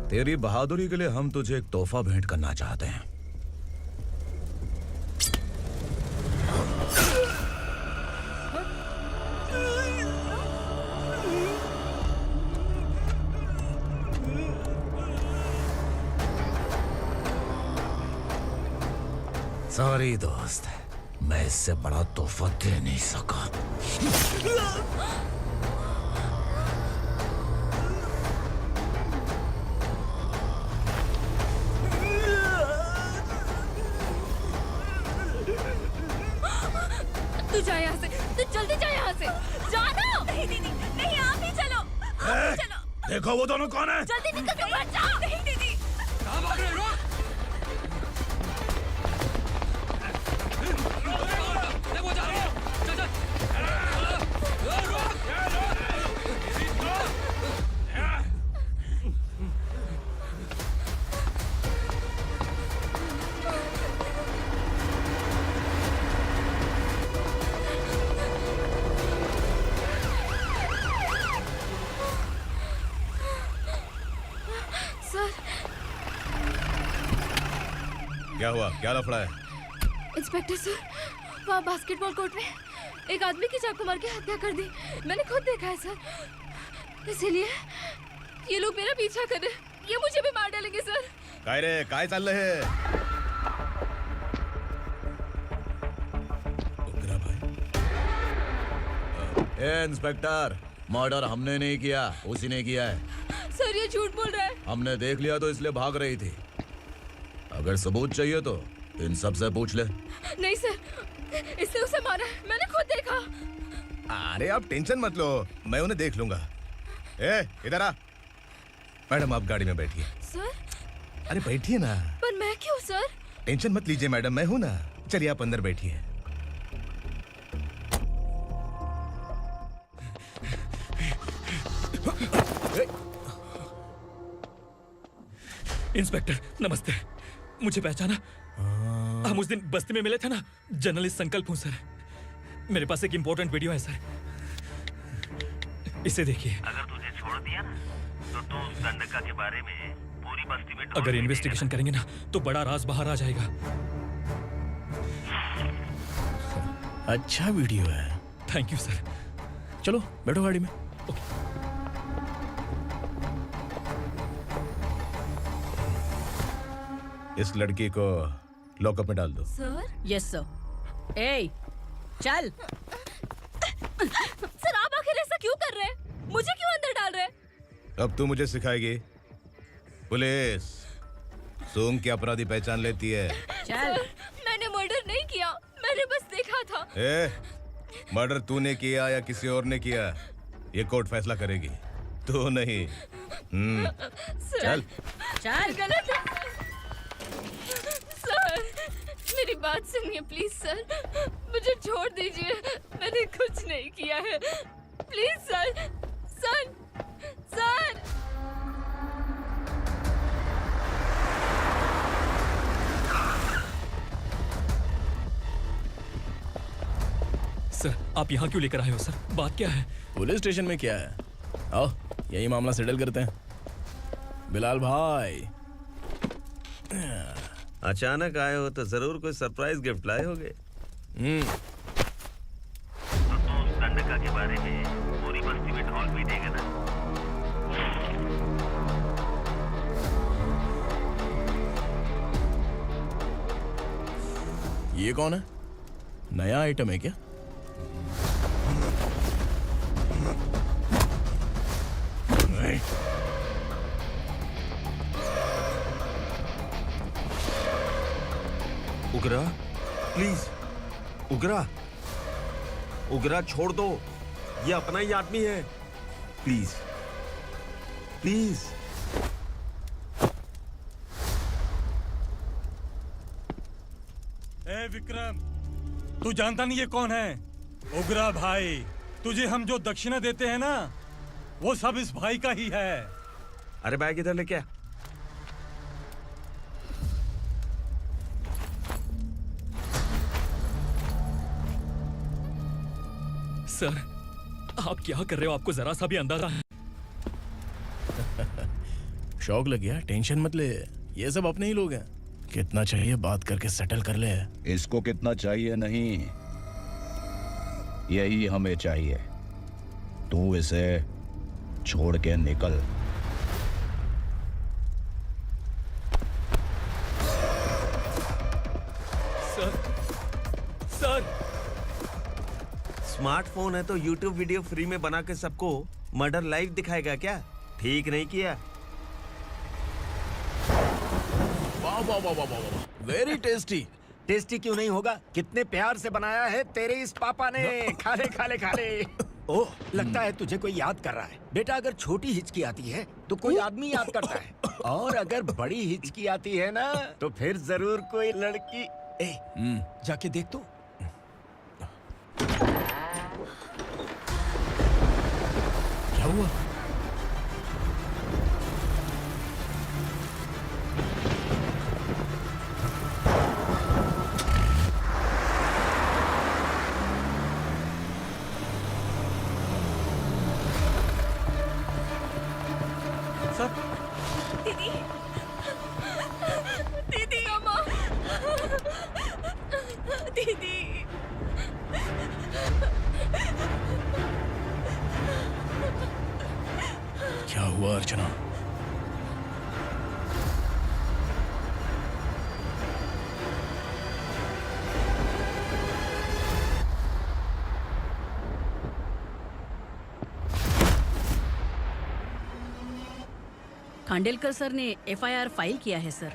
तेरी बहादुरी के लिए हम तुझे एक तोहफा भेंट करना चाहते हैं। सॉरी दोस्त, मैं इससे बड़ा तोहफा दे नहीं सका। तू जा यहाँ से, तू जल्दी जा यहाँ से। जानो। नहीं दीदी, नहीं, आप ही चलो, आप ही चलो। देखो वो दोनों कौन है? जल्दी निकल के मत जाओ। नहीं दीदी। कहाँ भाग रहे हो? देखो जा रहे हो। चल चल। सर। क्या हुआ? क्या लफड़ा है? इंस्पेक्टर सर, वहाँ बास्केटबॉल कोर्ट में एक आदमी की चाकू मार के हत्या कर दी। मैंने खुद देखा है सर, इसीलिए ये लोग मेरा पीछा कर रहे हैं। ये मुझे भी मार डालेंगे सर। काय रे, काय चाल रहे हैं? इंस्पेक्टर, मर्डर हमने नहीं किया, उसी ने किया है। सर ये झूठ बोल रहा है। हमने देख लिया तो इसलिए भाग रही थी। अगर सबूत चाहिए तो इन सब से पूछ ले। नहीं सर, इसने उसे मारा है, मैंने खुद देखा। अरे आप टेंशन मत लो, मैं उन्हें देख लूंगा। इधर आ। मैडम आप गाड़ी में बैठिए। सर? अरे बैठिए ना। पर मैं क्यों सर? टेंशन मत लीजिए मैडम, मैं हूं ना। चलिए आप अंदर बैठिए। इंस्पेक्टर नमस्ते, मुझे पहचाना? हम उस दिन बस्ती में मिले थे ना। जर्नलिस्ट संकल्प हूँ सर। मेरे पास एक इम्पोर्टेंट वीडियो है सर, इसे देखिए। अगर तुझे छोड़ दिया ना तो तू उस दंडका के बारे में पूरी बस्ती में अगर इन्वेस्टिगेशन करेंगे ना तो बड़ा राज बाहर आ जाएगा। अच्छा वीडियो है। Thank you sir. चलो बैठो गाड़ी में। इस लड़की को लॉकअप में डाल दो। सर? Yes sir. ए, चल। सर आप आखिर ऐसा क्यों कर रहे हैं? मुझे क्यों अंदर डाल रहे? अब तू मुझे सिखाएगी? पुलिस सूंघ के अपराधी पहचान लेती है। चल। मैंने मर्डर नहीं किया, मैंने बस देखा था। मर्डर तूने किया या किसी और ने किया, ये कोर्ट फैसला करेगी, तू नहीं। चल चल। गलत है। सर मेरी बात सुनिए प्लीज सर, मुझे छोड़ दीजिए, मैंने कुछ नहीं किया है, please sir. Sir sir sir आप यहाँ क्यों लेकर आए हो सर? बात क्या है? पुलिस स्टेशन में क्या है? आओ यही मामला सेटल करते हैं। बिलाल भाई अचानक आए हो तो जरूर कोई सरप्राइज गिफ्ट लाए होगे। तो उस दंडका के बारे में पूरी बस्ती में ढोल भी देगा ना। ये कौन है? नया आइटम है क्या? उगरा प्लीज, उगरा उगरा छोड़ दो, ये अपना ही आदमी है, प्लीज प्लीज। ए विक्रम, तू जानता नहीं ये कौन है? उगरा भाई, तुझे हम जो दक्षिणा देते हैं ना, वो सब इस भाई का ही है। अरे बैग इधर लेके आ। सर आप क्या कर रहे हो? आपको जरा सा भी अंदाजा है? शौक लग गया? टेंशन मत ले, ये सब अपने ही लोग हैं। कितना चाहिए बात करके सेटल कर ले। इसको कितना चाहिए नहीं, यही हमें चाहिए। तू इसे छोड़ के निकल। सर सर स्मार्टफोन है तो YouTube वीडियो फ्री में बना के सबको मर्डर लाइव दिखाएगा क्या? ठीक नहीं किया। वाह वाह वाह वाह वाह, वेरी टेस्टी। टेस्टी क्यों नहीं होगा? कितने प्यार से बनाया है तेरे इस पापा ने। खा ले खा ले खा ले। ओह लगता है तुझे कोई याद कर रहा है। बेटा अगर छोटी हिचकी आती है तो कोई आदमी याद करता है, और अगर बड़ी हिचकी आती है ना तो फिर जरूर कोई लड़की। जाके देख तो। क्या हुआ? दीदी दीदी अम्मा दीदी क्या हुआ अर्चना? खांडेलकर सर ने FIR फाइल किया है सर।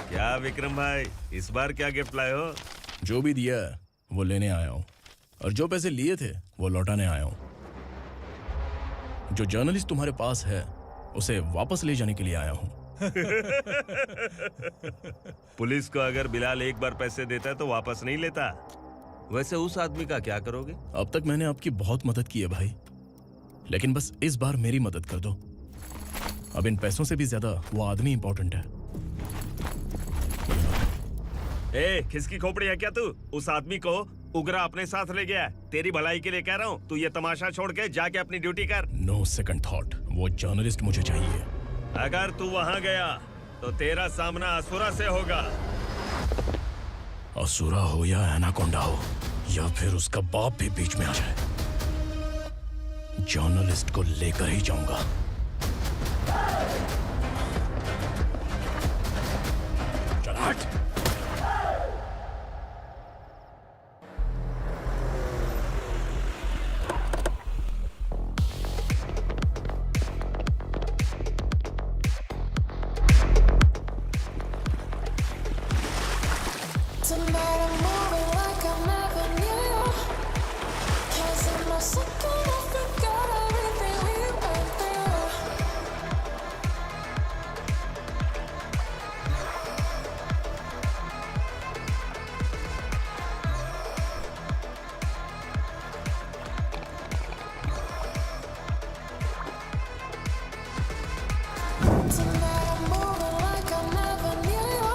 क्या विक्रम भाई, इस बार क्या गिफ्ट लाए हो? जो भी दिया है वो लेने आया हूँ, और जो पैसे लिए थे वो लौटाने आया हूँ। जो जर्नलिस्ट तुम्हारे पास है उसे वापस ले जाने के लिए आया हूँ। पुलिस को अगर बिलाल एक बार पैसे देता है तो वापस नहीं लेता। वैसे उस आदमी का क्या करोगे? अब तक मैंने आपकी बहुत मदद की है भाई, लेकिन बस इस बार मेरी मदद कर दो। अब इन पैसों से भी ज्यादा वो आदमी इंपॉर्टेंट है। ए, खिसकी खोपड़ी है क्या तू? उस आदमी को उगरा अपने साथ ले गया। तेरी भलाई के लिए कह रहा हूँ, तू ये तमाशा छोड़ के जाके अपनी ड्यूटी कर। नो सेकंड थॉट, वो जर्नलिस्ट मुझे चाहिए। अगर तू वहाँ गया तो तेरा सामना असुरा से होगा। असुरा हो या एनाकोंडा हो, या फिर उसका बाप भी बीच में आ जाए, जर्नलिस्ट को लेकर ही जाऊंगा। चल हट। Tonight I'm moving like I never knew. Cause in my second I forgot everything we went through. Tonight I'm moving like I never knew.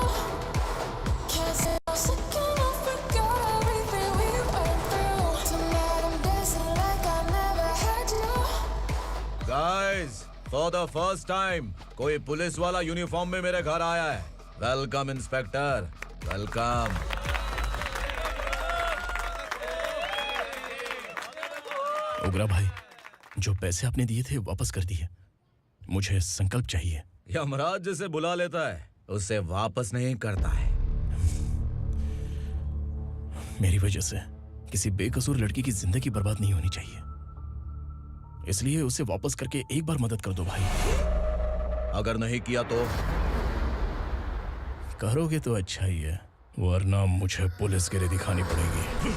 Cause in my second I forgot everything we went through. Tonight I'm dancing like I never had you. Guys, for the first time कोई police वाला uniform में मेरे घर आया है। Welcome inspector, welcome. उग्रा भाई, जो पैसे आपने दिए थे वापस कर दिए। मुझे संकल्प चाहिए। यमराज जिसे बुला लेता है उसे वापस नहीं करता है। मेरी वजह से किसी बेकसूर लड़की की जिंदगी बर्बाद नहीं होनी चाहिए, इसलिए उसे वापस करके एक बार मदद कर दो भाई। अगर नहीं किया तो? करोगे तो अच्छा ही है, वरना मुझे पुलिसगिरी दिखानी पड़ेगी।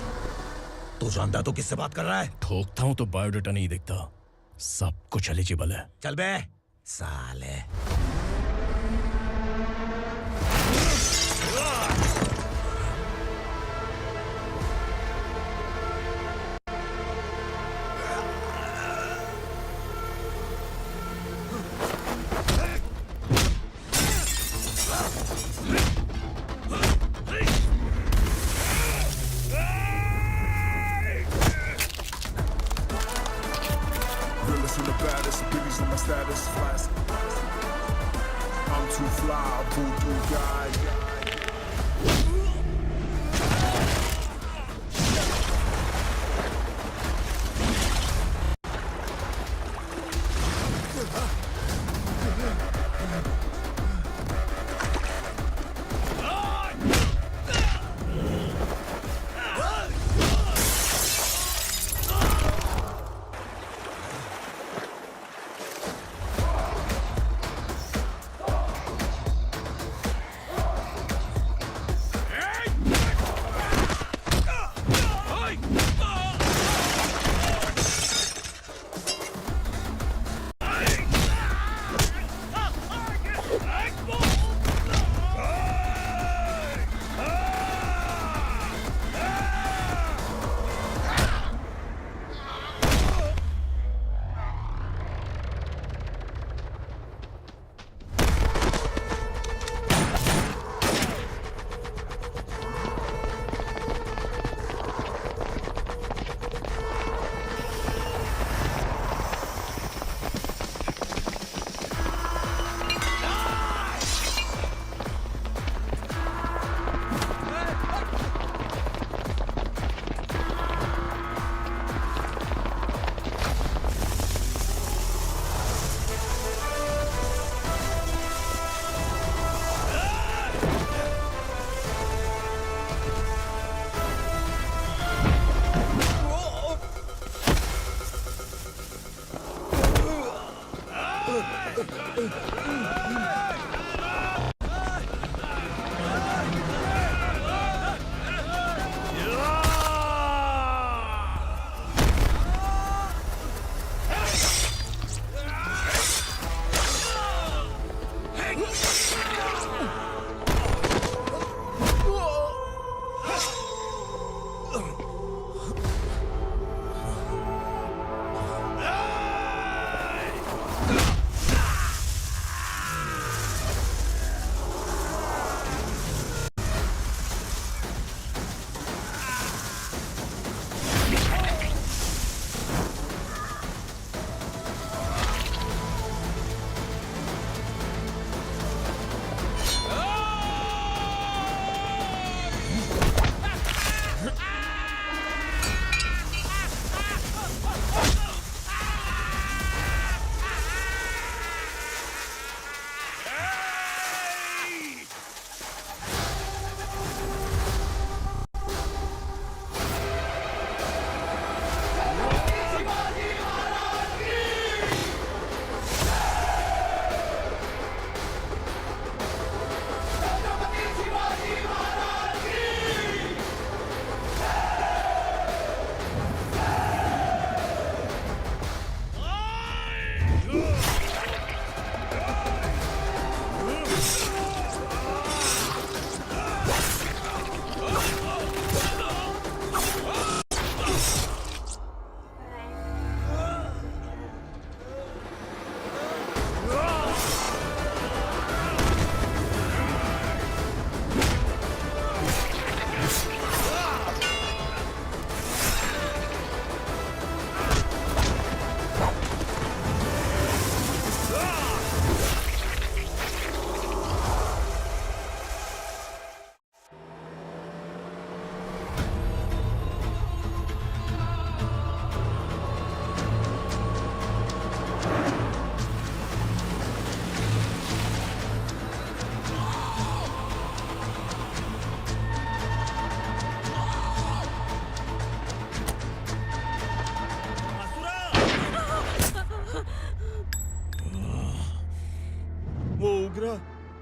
तू जानता तो किससे बात कर रहा है? ठोकता हूं तो बायोडाटा नहीं दिखता, सब कुछ एलिजिबल है। चल बे साले। Realest and the baddest, biggies on my status, flask. I'm too fly, voodoo guy.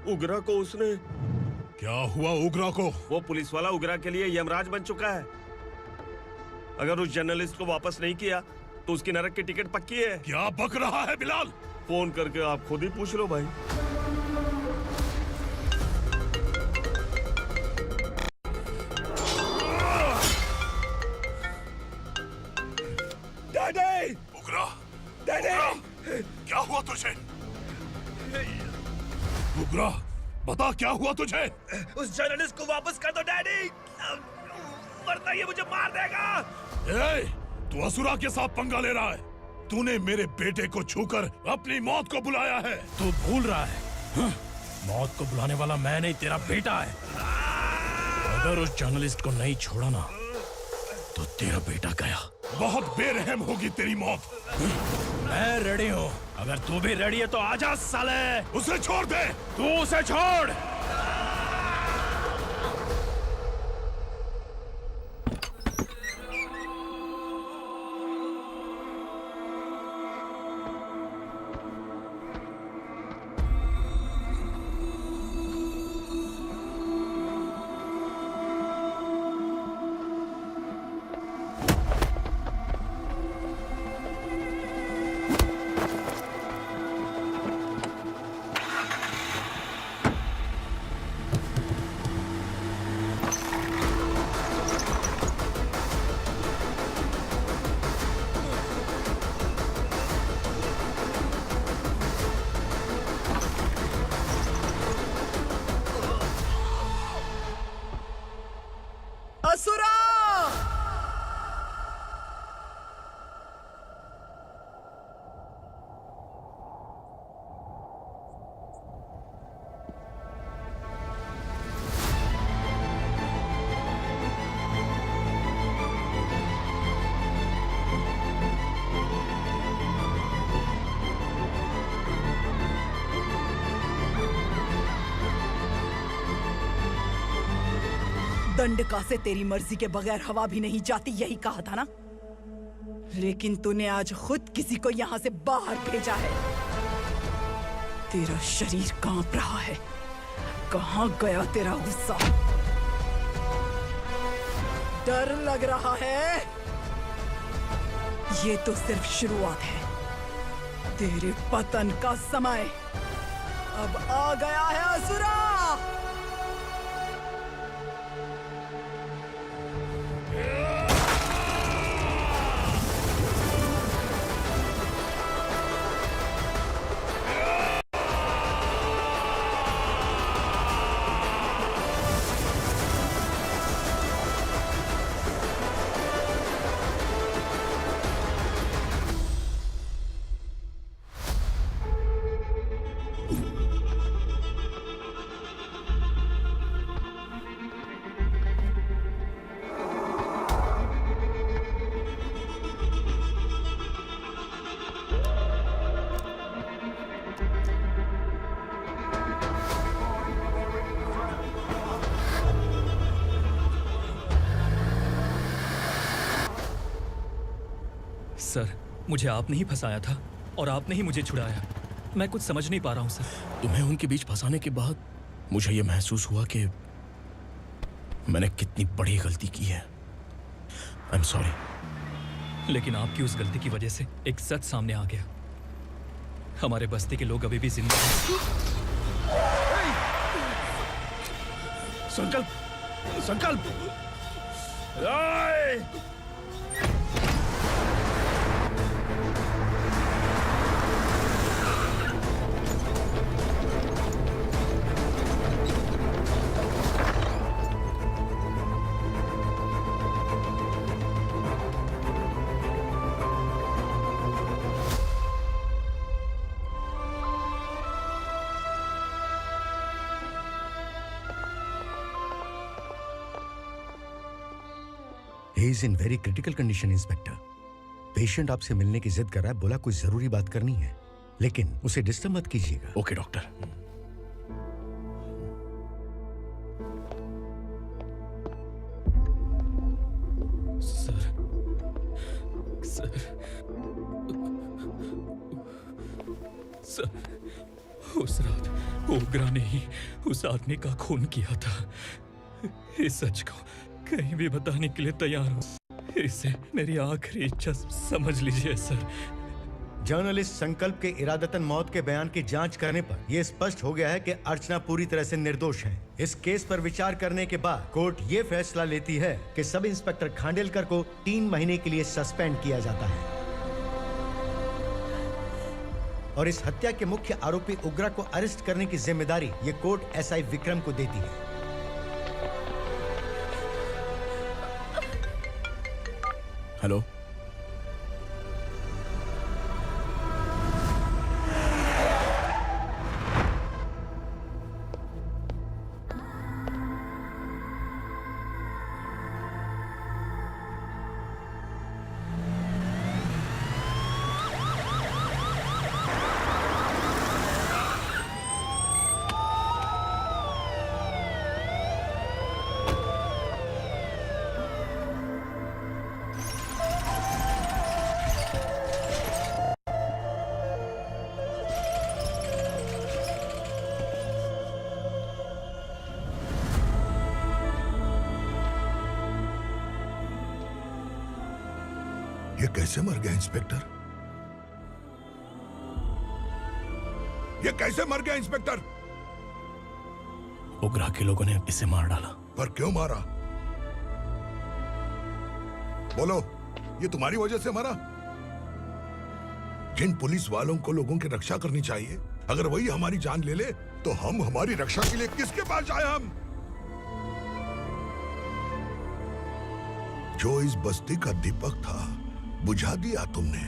उगरा को उसने। क्या हुआ उगरा को? वो पुलिस वाला उगरा के लिए यमराज बन चुका है। अगर उस जर्नलिस्ट को वापस नहीं किया तो उसकी नरक की टिकट पक्की है। क्या बक रहा है बिलाल? फोन करके आप खुद ही पूछ लो भाई। डैडी! उगरा! डैडी! क्या हुआ तुझे? उगरा, बता क्या हुआ तुझे? उस जर्नलिस्ट को वापस कर दो डैडी, वरना ये मुझे मार देगा। ए, तू असुरा के साथ पंगा ले रहा है। तूने मेरे बेटे को छूकर अपनी मौत को बुलाया है। तू भूल रहा है, मौत को बुलाने वाला मैं नहीं, तेरा बेटा है। अगर उस जर्नलिस्ट को नहीं छोड़ा ना तो तेरा बेटा गया। बहुत बेरहम होगी तेरी मौत। मैं रेडी हूँ, अगर तू भी रेडी है तो आजा साले। उसे छोड़ दे। तू उसे छोड़। असुरा! दंडका से तेरी मर्जी के बगैर हवा भी नहीं जाती, यही कहा था ना? लेकिन तूने आज खुद किसी को यहाँ से बाहर भेजा है। तेरा शरीर कांप रहा है। कहाँ गया तेरा गुस्सा? डर लग रहा है? ये तो सिर्फ शुरुआत है। तेरे पतन का समय अब आ गया है असुरा! सर, मुझे आपने ही फंसाया था और आपने ही मुझे छुड़ाया। मैं कुछ समझ नहीं पा रहा हूँ सर। तुम्हें उनके बीच फंसाने के बाद मुझे ये महसूस हुआ कि मैंने कितनी बड़ी गलती की है। I am sorry. लेकिन आपकी उस गलती की वजह से एक सच सामने आ गया। हमारे बस्ती के लोग अभी भी जिंदा हैं। संकल्प, संकल्प! He is in very critical condition, inspector. Patient आपसे मिलने की जिद कर रहा है, बोला कुछ जरूरी बात करनी है, लेकिन उसे डिस्टर्ब मत कीजिएगा। Okay doctor. Sir, sir, sir, उस रात ओग्रा ने ही उस आदमी का खून किया था। इस सच को कहीं भी बताने के लिए तैयार हूँ। इसे मेरी आखिरी इच्छा समझ लीजिए सर। जर्नलिस्ट संकल्प के इरादतन मौत के बयान की जांच करने पर यह स्पष्ट हो गया है कि अर्चना पूरी तरह से निर्दोष है। इस केस पर विचार करने के बाद कोर्ट ये फैसला लेती है कि सब इंस्पेक्टर खांडेलकर को 3 महीने के लिए सस्पेंड किया जाता है और इस हत्या के मुख्य आरोपी उग्रा को अरेस्ट करने की जिम्मेदारी ये कोर्ट एसआई विक्रम को देती है। हेलो, ये कैसे मर गया इंस्पेक्टर? ये कैसे मर गया इंस्पेक्टर? उग्रा के लोगों ने इसे मार डाला। पर क्यों मारा? बोलो, ये तुम्हारी वजह से मरा? जिन पुलिस वालों को लोगों की रक्षा करनी चाहिए, अगर वही हमारी जान ले ले तो हम हमारी रक्षा के लिए किसके पास जाए? हम जो इस बस्ती का दीपक था बुझा दिया तुमने।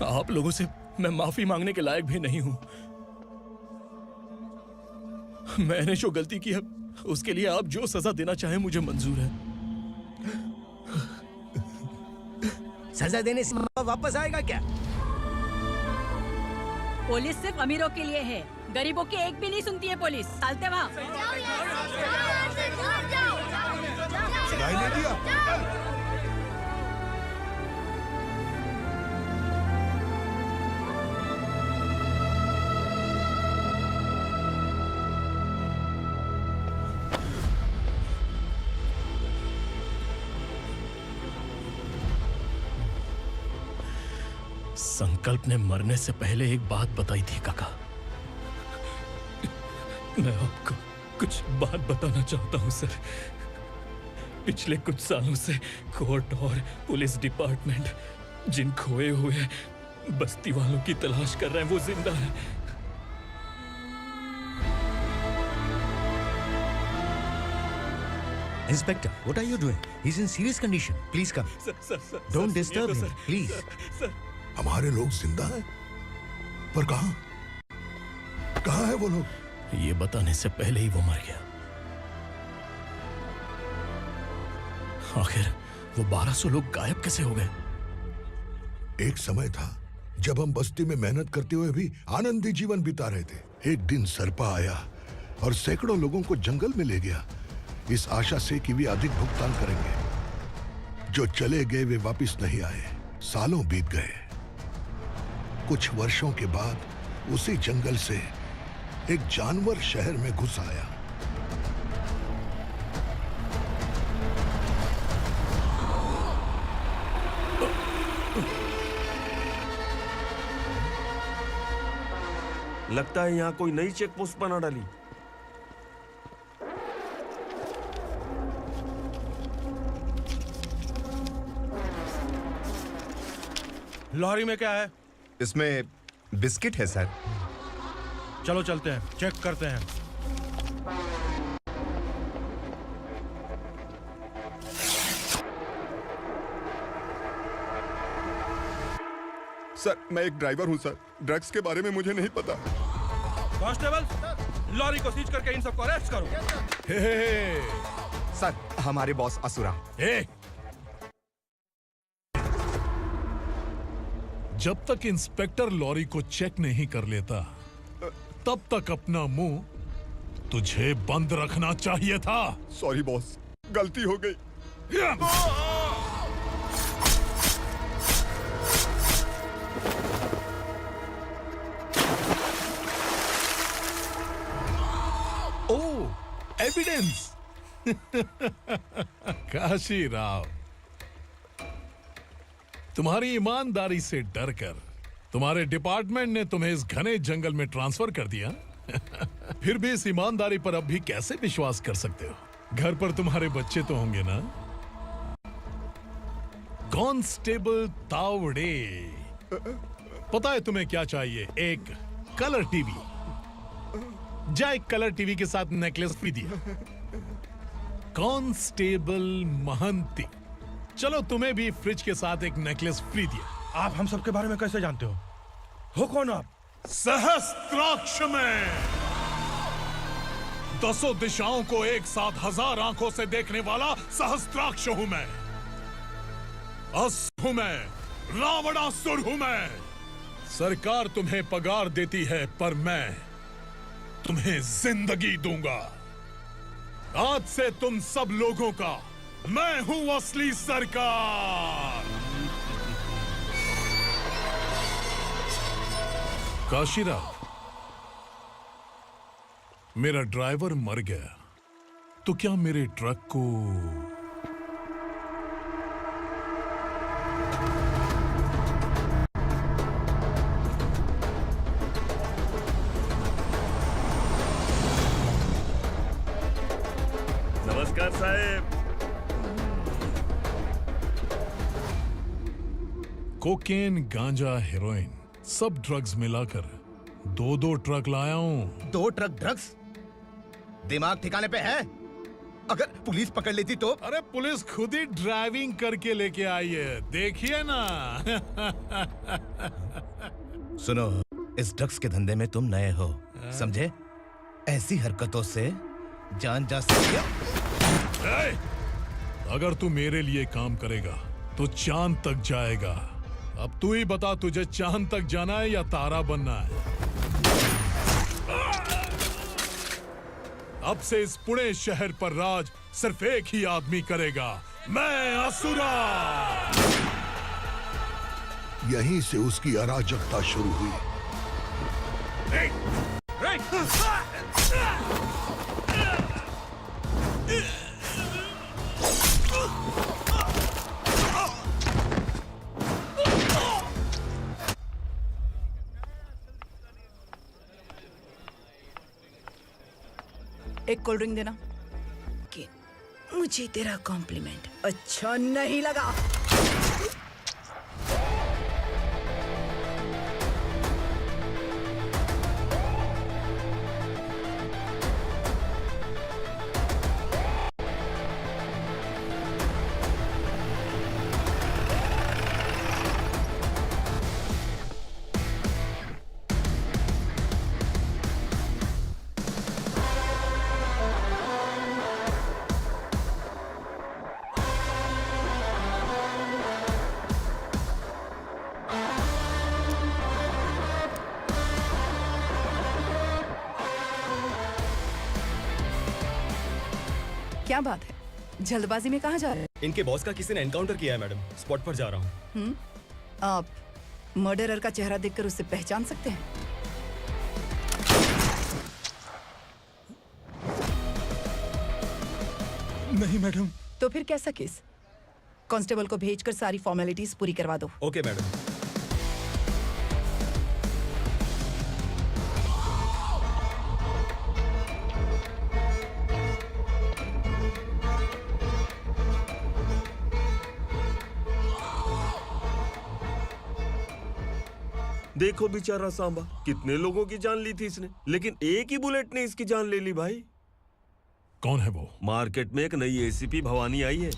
आप लोगों से मैं माफी मांगने के लायक भी नहीं हूं। मैंने जो गलती की है उसके लिए आप जो सजा देना चाहें मुझे मंजूर है। सजा देने से वापस आएगा क्या? पुलिस सिर्फ अमीरों के लिए है, गरीबों की एक भी नहीं सुनती है पुलिस। चलते वहाँ। सुनाई नहीं दिया? संकल्प ने मरने से पहले एक बात बताई थी काका। मैं आपको कुछ बात बताना चाहता हूं सर। पिछले कुछ सालों से कोर्ट और पुलिस डिपार्टमेंट जिन खोए हुए बस्ती वालों की तलाश कर रहे हैं वो जिंदा है। Inspector, what are you doing? He's in serious condition. Please come. Don't disturb him, please. हमारे लोग जिंदा हैं? पर कहां? कहां है वो लोग? ये बताने से पहले ही वो मर गया। आखिर वो 1200 लोग गायब कैसे हो गए? एक समय था जब हम बस्ती में मेहनत करते हुए भी आनंदी जीवन बिता रहे थे। एक दिन सरपा आया और सैकड़ों लोगों को जंगल में ले गया, इस आशा से कि वे अधिक भुगतान करेंगे। जो चले गए वे वापस नहीं आए। सालों बीत गए। कुछ वर्षों के बाद उसी जंगल से एक जानवर शहर में घुस आया। लगता है यहाँ कोई नई चेक पोस्ट बना डाली। लॉरी में क्या है? इसमें बिस्किट है सर। चलो चलते हैं, चेक करते हैं। सर, मैं एक ड्राइवर हूँ सर। ड्रग्स के बारे में मुझे नहीं पता। कांस्टेबल, लॉरी को सीज करके इन सबको अरेस्ट करो। सर, हमारे बॉस असुरा। जब तक इंस्पेक्टर लॉरी को चेक नहीं कर लेता तब तक अपना मुंह तुझे बंद रखना चाहिए था। सॉरी बॉस, गलती हो गई। एविडेंस। काशी राव, तुम्हारी ईमानदारी से डरकर तुम्हारे डिपार्टमेंट ने तुम्हें इस घने जंगल में ट्रांसफर कर दिया। फिर भी इस ईमानदारी पर अब भी कैसे विश्वास कर सकते हो? घर पर तुम्हारे बच्चे तो होंगे ना? कांस्टेबल तावड़े, पता है तुम्हें क्या चाहिए? एक कलर टीवी। जा एक कलर टीवी के साथ नेकलेस भी दिया। कांस्टेबल महंती, चलो तुम्हें भी फ्रिज के साथ एक नेकलेस फ्री दिया। आप हम सबके बारे में कैसे जानते हो कौन आप? सहस्त्राक्ष में 10 दिशाओं को एक साथ 1000 आंखों से देखने वाला सहस्त्राक्ष हूं मैं। असुर हूं मैं, रावणासुर हूं मैं। सरकार तुम्हें पगार देती है, पर मैं तुम्हें जिंदगी दूंगा। आज से तुम सब लोगों का मैं हूं असली सरकार। काशीराव, मेरा ड्राइवर मर गया, तो क्या मेरे ट्रक को नमस्कार साहब। कोकेन, गांजा, हेरोइन, सब ड्रग्स मिलाकर 2 ट्रक लाया हूं। 2 ट्रक ड्रग्स? दिमाग ठिकाने पे है? अगर पुलिस पकड़ लेती तो? अरे पुलिस खुद ही ड्राइविंग करके लेके आई है, देखिए ना। सुनो, इस ड्रग्स के धंधे में तुम नए हो, समझे? ऐसी हरकतों से जान जा सकती है। अगर तू मेरे लिए काम करेगा तो चांद तक जाएगा। अब तू ही बता, तुझे चांद तक जाना है या तारा बनना है? अब से इस पुणे शहर पर राज सिर्फ एक ही आदमी करेगा, मैं असुरा। यहीं से उसकी अराजकता शुरू हुई। एक कोल्ड ड्रिंक देना। कि मुझे तेरा कॉम्प्लीमेंट अच्छा नहीं लगा। क्या बात है, जल्दबाजी में कहाँ जा रहे हैं? इनके बॉस का किसी ने एनकाउंटर किया है मैडम, स्पॉट पर जा रहा हूँ। आप मर्डरर का चेहरा देखकर उसे पहचान सकते हैं? नहीं मैडम। तो फिर कैसा केस? कांस्टेबल को भेजकर सारी फॉर्मेलिटीज पूरी करवा दो। Okay madam. देखो बेचारा सांबा, कितने लोगों की जान ली थी इसने, लेकिन एक ही बुलेट ने इसकी जान ले ली भाई। कौन है वो? मार्केट में एक नई एसीपी भवानी आई है।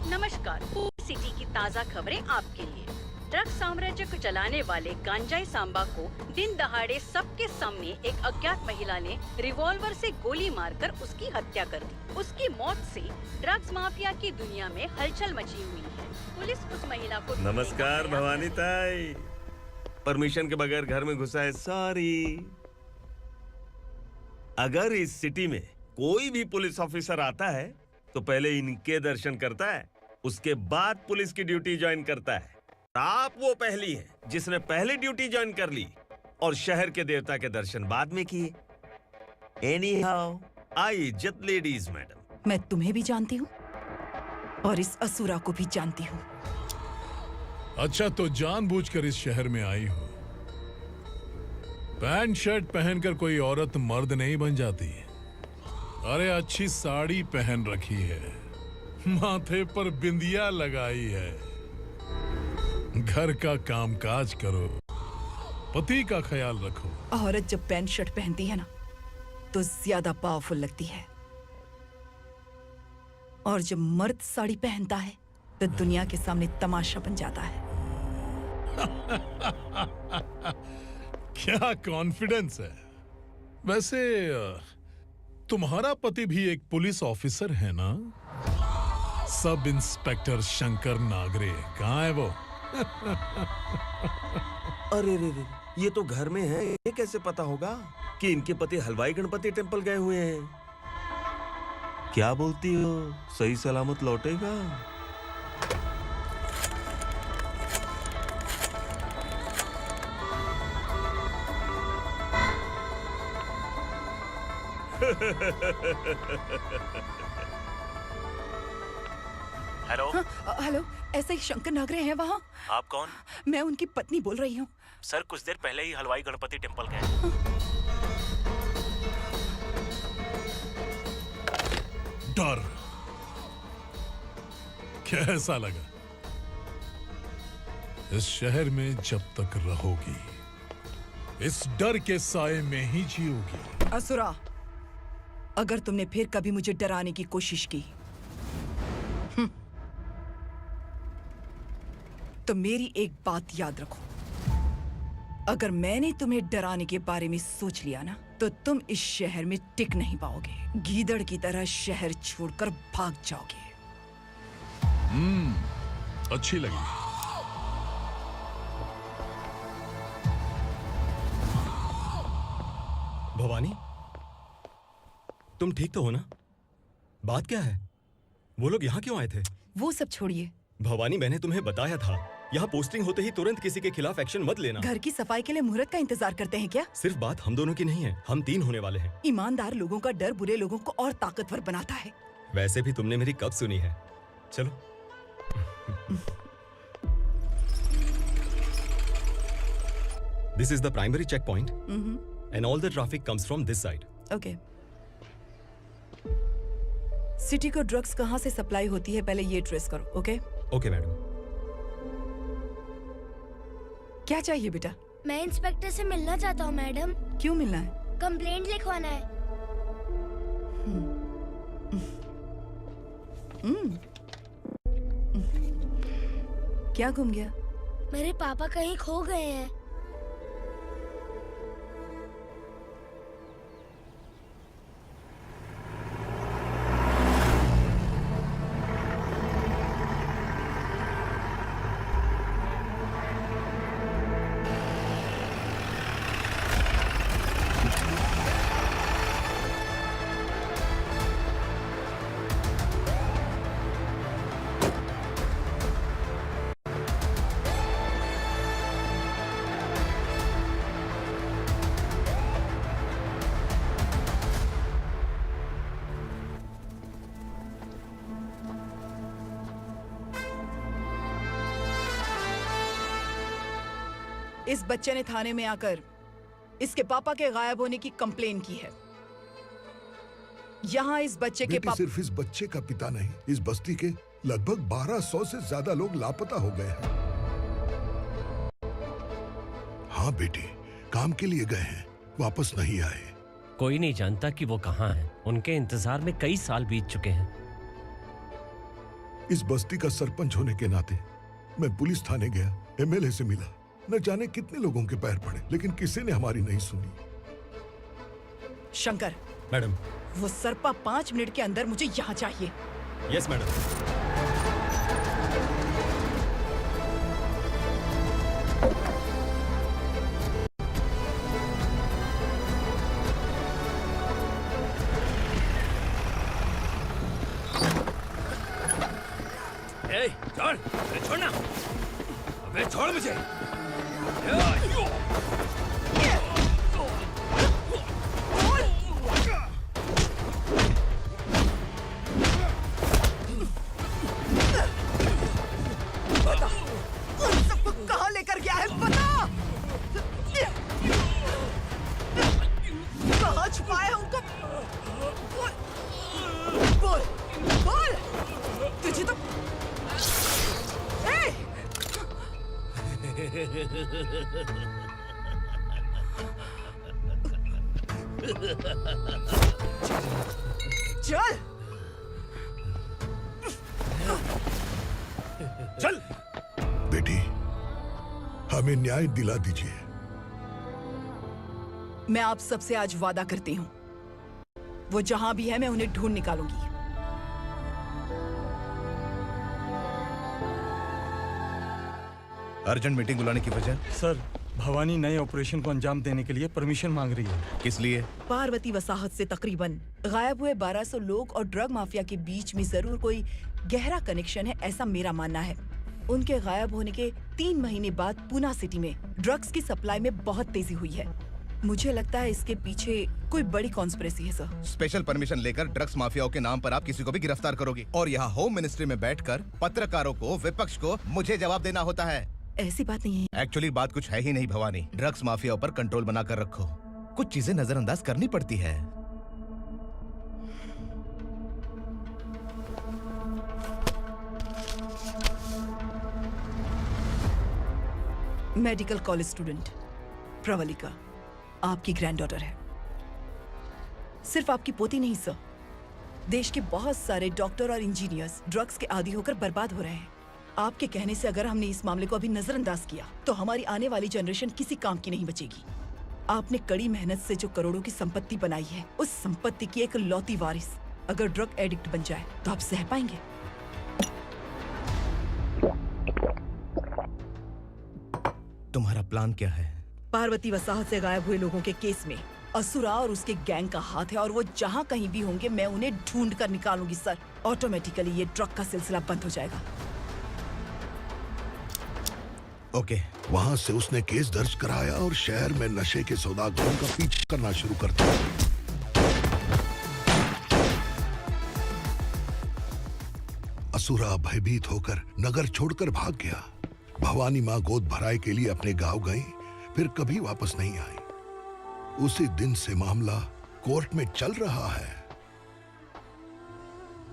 नमस्कार, सिटी की ताज़ा खबरें आपके लिए। ड्रग्स साम्राज्य को चलाने वाले गांजाई सांबा को दिन दहाड़े सबके सामने एक अज्ञात महिला ने रिवॉल्वर से गोली मारकर उसकी हत्या कर दी। उसकी मौत से ड्रग्स माफिया की दुनिया में हलचल मची हुई है। पुलिस उस महिला को नमस्कार भवानी ताई, परमिशन के बगैर घर में घुसा है, सॉरी। अगर इस सिटी में कोई भी पुलिस ऑफिसर आता है तो पहले इनके दर्शन करता है, उसके बाद पुलिस की ड्यूटी ज्वाइन करता है। आप वो पहली हैं जिसने पहले ड्यूटी ज्वाइन कर ली और शहर के देवता के दर्शन बाद में किए। एनीहाउ, आई इज्जत लेडीज मैडम। मैं तुम्हें भी जानती हूँ और इस असुरा को भी जानती हूँ। अच्छा, तो जानबूझकर इस शहर में आई हो। पैंट शर्ट पहनकर कोई औरत मर्द नहीं बन जाती। अरे अच्छी साड़ी पहन रखी है, माथे पर बिंदिया लगाई है, घर का कामकाज करो, पति का ख्याल रखो। औरत जब पैंट शर्ट पहनती है ना तो ज्यादा पावरफुल लगती है, और जब मर्द साड़ी पहनता है तो दुनिया के सामने तमाशा बन जाता है। क्या कॉन्फिडेंस है। वैसे तुम्हारा पति भी एक पुलिस ऑफिसर है ना? सब इंस्पेक्टर शंकर नागरे, कहाँ है वो? अरे रे रे, ये तो घर में है, ये कैसे पता होगा कि इनके पति हलवाई गणपति टेम्पल गए हुए हैं? क्या बोलती हो, सही सलामत लौटेगा? हेलो। हेलो, ऐसे ही शंकर नागरे हैं वहाँ? आप कौन? मैं उनकी पत्नी बोल रही हूँ। सर कुछ देर पहले ही हलवाई गणपति टेम्पल गए। डर कैसा लगा? इस शहर में जब तक रहोगी इस डर के साए में ही जियोगी। असुरा, अगर तुमने फिर कभी मुझे डराने की कोशिश की तो मेरी एक बात याद रखो, अगर मैंने तुम्हें डराने के बारे में सोच लिया ना तो तुम इस शहर में टिक नहीं पाओगे। गीदड़ की तरह शहर छोड़कर भाग जाओगे। अच्छी लगी। भवानी, तुम ठीक तो हो ना? बात क्या है? वो लोग यहाँ क्यों आए थे? वो सब छोड़िए। भवानी, मैंने तुम्हें बताया था, यहाँ पोस्टिंग होते ही तुरंत किसी के खिलाफ एक्शन मत लेना। घर की सफाई के लिए मुहूर्त का इंतजार करते हैं क्या? सिर्फ बात हम दोनों की नहीं है, हम 3 होने वाले हैं। ईमानदार लोगों का डर बुरे लोगों को और ताकतवर बनाता है। वैसे भी तुमने मेरी कब सुनी है? चलो। This is the primary checkpoint, and all the traffic comes from this side. Okay. City को ड्रग्स कहाँ से सप्लाई होती है पहले ये ट्रेस करो, ओके? Okay madam. क्या चाहिए बेटा? मैं इंस्पेक्टर से मिलना चाहता हूँ मैडम। क्यों मिलना है? कंप्लेंट लिखवाना है। क्या घूम गया? मेरे पापा कहीं खो गए हैं। इस बच्चे ने थाने में आकर इसके पापा के गायब होने की कंप्लेन की है। यहाँ इस बच्चे के बेटी, सिर्फ इस बच्चे का पिता नहीं, इस बस्ती के लगभग 1200 से ज्यादा लोग लापता हो गए हैं। हाँ बेटी, काम के लिए गए हैं, वापस नहीं आए। कोई नहीं जानता कि वो कहाँ हैं। उनके इंतजार में कई साल बीत चुके हैं। इस बस्ती का सरपंच होने के नाते मैं पुलिस थाने गया, एमएलए से मिला, न जाने कितने लोगों के पैर पड़े, लेकिन किसी ने हमारी नहीं सुनी। शंकर। मैडम। वो सरपा 5 मिनट के अंदर मुझे यहाँ चाहिए। Yes madam. छोड़, अरे छोड़ना, अबे छोड़ मुझे। बता, उन सबको कहाँ लेकर गया है बता। कहाँ छुपाया उनको? बोल, बोल। तुझे तो चल चल बेटी, हमें न्याय दिला दीजिए। मैं आप सबसे आज वादा करती हूँ, वो जहां भी है मैं उन्हें ढूंढ निकालूंगी। अर्जेंट मीटिंग बुलाने की वजह? सर, भवानी नए ऑपरेशन को अंजाम देने के लिए परमिशन मांग रही है। किस लिए? पार्वती वसाहत से तकरीबन गायब हुए 1200 लोग और ड्रग माफिया के बीच में जरूर कोई गहरा कनेक्शन है, ऐसा मेरा मानना है। उनके गायब होने के 3 महीने बाद पूना सिटी में ड्रग्स की सप्लाई में बहुत तेजी हुई है। मुझे लगता है इसके पीछे कोई बड़ी कॉन्स्पिरेसी है सर। स्पेशल परमिशन लेकर ड्रग्स माफियाओं के नाम पर आप किसी को भी गिरफ्तार करोगी और यहाँ होम मिनिस्ट्री में बैठकर पत्रकारों को, विपक्ष को मुझे जवाब देना होता है। ऐसी बात नहीं है। एक्चुअली बात कुछ है ही नहीं भवानी। ड्रग्स माफियाओं पर कंट्रोल बनाकर रखो। कुछ चीजें नजरअंदाज करनी पड़ती है। मेडिकल कॉलेज स्टूडेंट प्रवलिका आपकी ग्रैंडडॉटर है। सिर्फ आपकी पोती नहीं सर, देश के बहुत सारे डॉक्टर और इंजीनियर्स ड्रग्स के आदी होकर बर्बाद हो रहे हैं। आपके कहने से अगर हमने इस मामले को अभी नजरअंदाज किया तो हमारी आने वाली जनरेशन किसी काम की नहीं बचेगी। आपने कड़ी मेहनत से जो करोड़ों की संपत्ति बनाई है, उस संपत्ति की एक लौती वारिस अगर ड्रग एडिक्ट बन जाए तो आप सह पाएंगे? तुम्हारा प्लान क्या है? पार्वती वसाहत से गायब हुए लोगों के केस में असुरा और उसके गैंग का हाथ है और वो जहाँ कहीं भी होंगे मैं उन्हें ढूंढ कर निकालूंगी सर। ऑटोमेटिकली ये ड्रग का सिलसिला बंद हो जाएगा। ओके। वहाँ से उसने केस दर्ज कराया और शहर में नशे के सौदागरों का पीछा करना शुरू कर दिया। असुरा भयभीत होकर नगर छोड़कर भाग गया। भवानी माँ गोद भराई के लिए अपने गांव गई, फिर कभी वापस नहीं आई। उसी दिन से मामला कोर्ट में चल रहा है।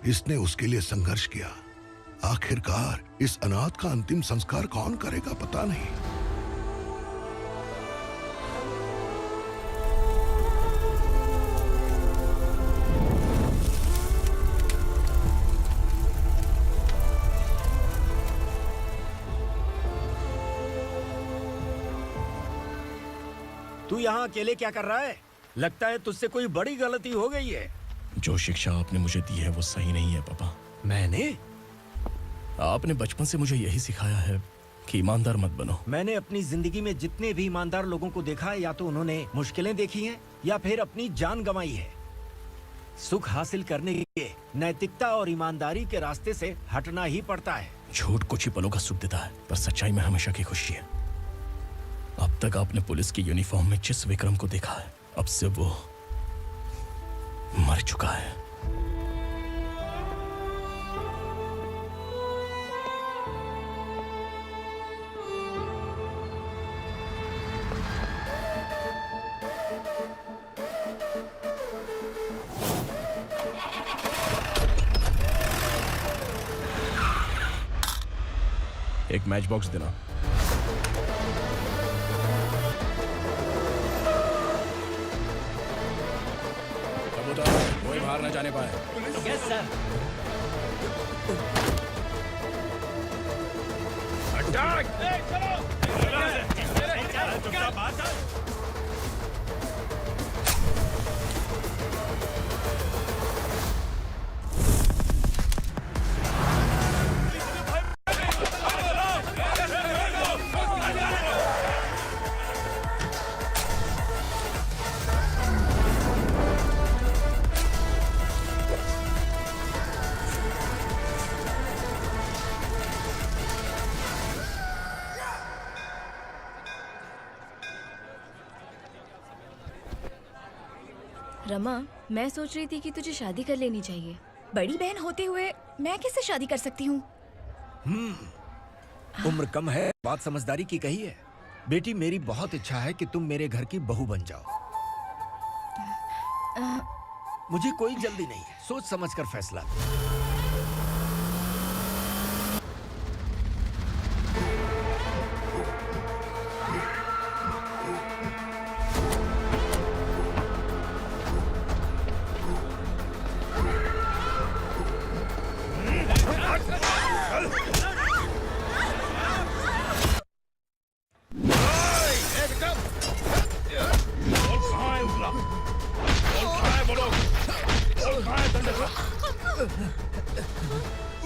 इसने उसके लिए संघर्ष किया। आखिरकार इस अनाथ का अंतिम संस्कार कौन करेगा पता नहीं। तू यहाँ अकेले क्या कर रहा है? लगता है तुझसे कोई बड़ी गलती हो गई है। जो शिक्षा आपने मुझे दी है वो सही नहीं है पापा। मैंने? आपने बचपन से मुझे यही सिखाया है कि ईमानदार मत बनो। मैंने अपनी जिंदगी में जितने भी ईमानदार लोगों को देखा है, या तो उन्होंने मुश्किलें देखी हैं या फिर अपनी जान गंवाई है। सुख हासिल करने के लिए नैतिकता और ईमानदारी के रास्ते से हटना ही पड़ता है। झूठ कुछ ही पलों का सुख देता है, पर सच्चाई में हमेशा की खुशी है। अब तक आपने पुलिस की यूनिफॉर्म में जिस विक्रम को देखा है, अब से वो मर चुका है। एक मैच बॉक्स देना। कोई बाहर न जाने पाए। Yes sir. अटैक! रमा, मैं सोच रही थी कि तुझे शादी कर लेनी चाहिए। बड़ी बहन होते हुए मैं कैसे शादी कर सकती हूँ? उम्र कम है, बात समझदारी की कही है। बेटी, मेरी बहुत इच्छा है कि तुम मेरे घर की बहू बन जाओ। मुझे कोई जल्दी नहीं है, सोच समझ कर फैसला लो।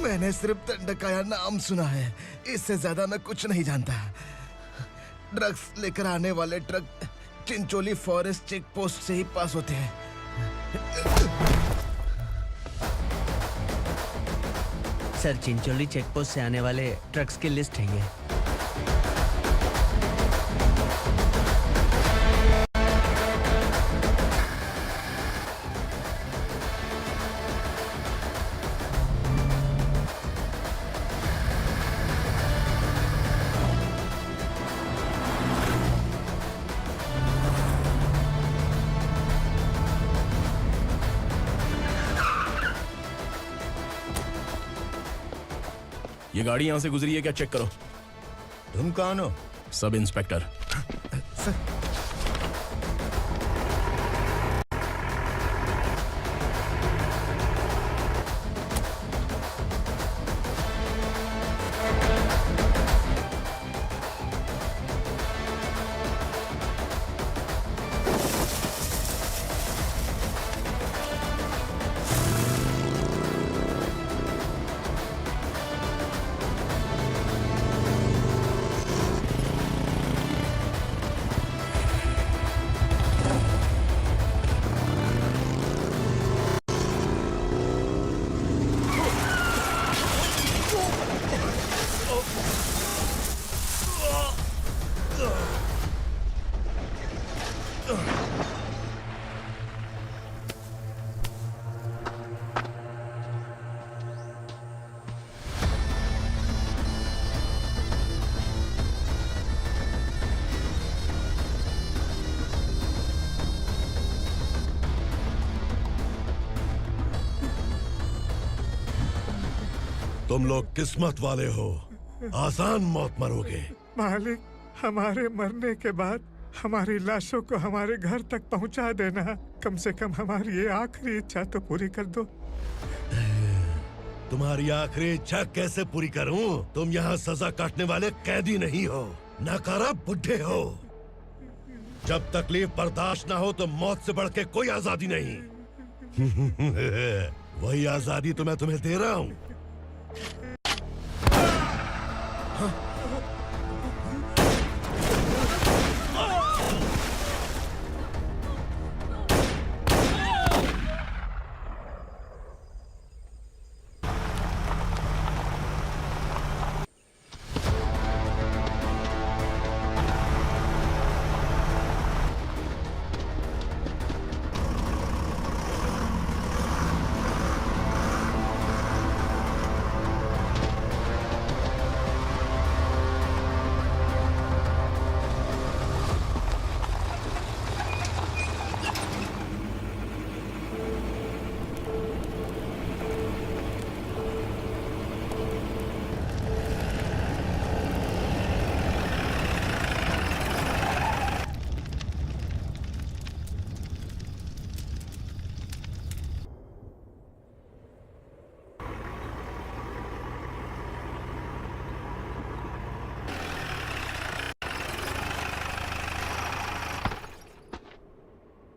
मैंने सिर्फ दंडकाया नाम सुना है, इससे ज्यादा मैं कुछ नहीं जानता। ड्रग्स लेकर आने वाले truck Chincholi forest check post से ही पास होते हैं। सर, चिंचोली चेक पोस्ट से आने वाले ट्रक्स की लिस्ट है ये। ये गाड़ी यहां से गुजरी है क्या, चेक करो। तुम कौन हो? Sub inspector. तुम लोग किस्मत वाले हो, आसान मौत मरोगे। मालिक, हमारे मरने के बाद हमारी लाशों को हमारे घर तक पहुंचा देना। कम से कम हमारी ये आखिरी इच्छा तो पूरी कर दो। तुम्हारी आखिरी इच्छा कैसे पूरी करूं? तुम यहाँ सजा काटने वाले कैदी नहीं हो, नकारा बुढ़े हो। जब तकलीफ बर्दाश्त ना हो तो मौत से बढ़ के कोई आजादी नहीं। वही आजादी तो मैं तुम्हें दे रहा हूँ।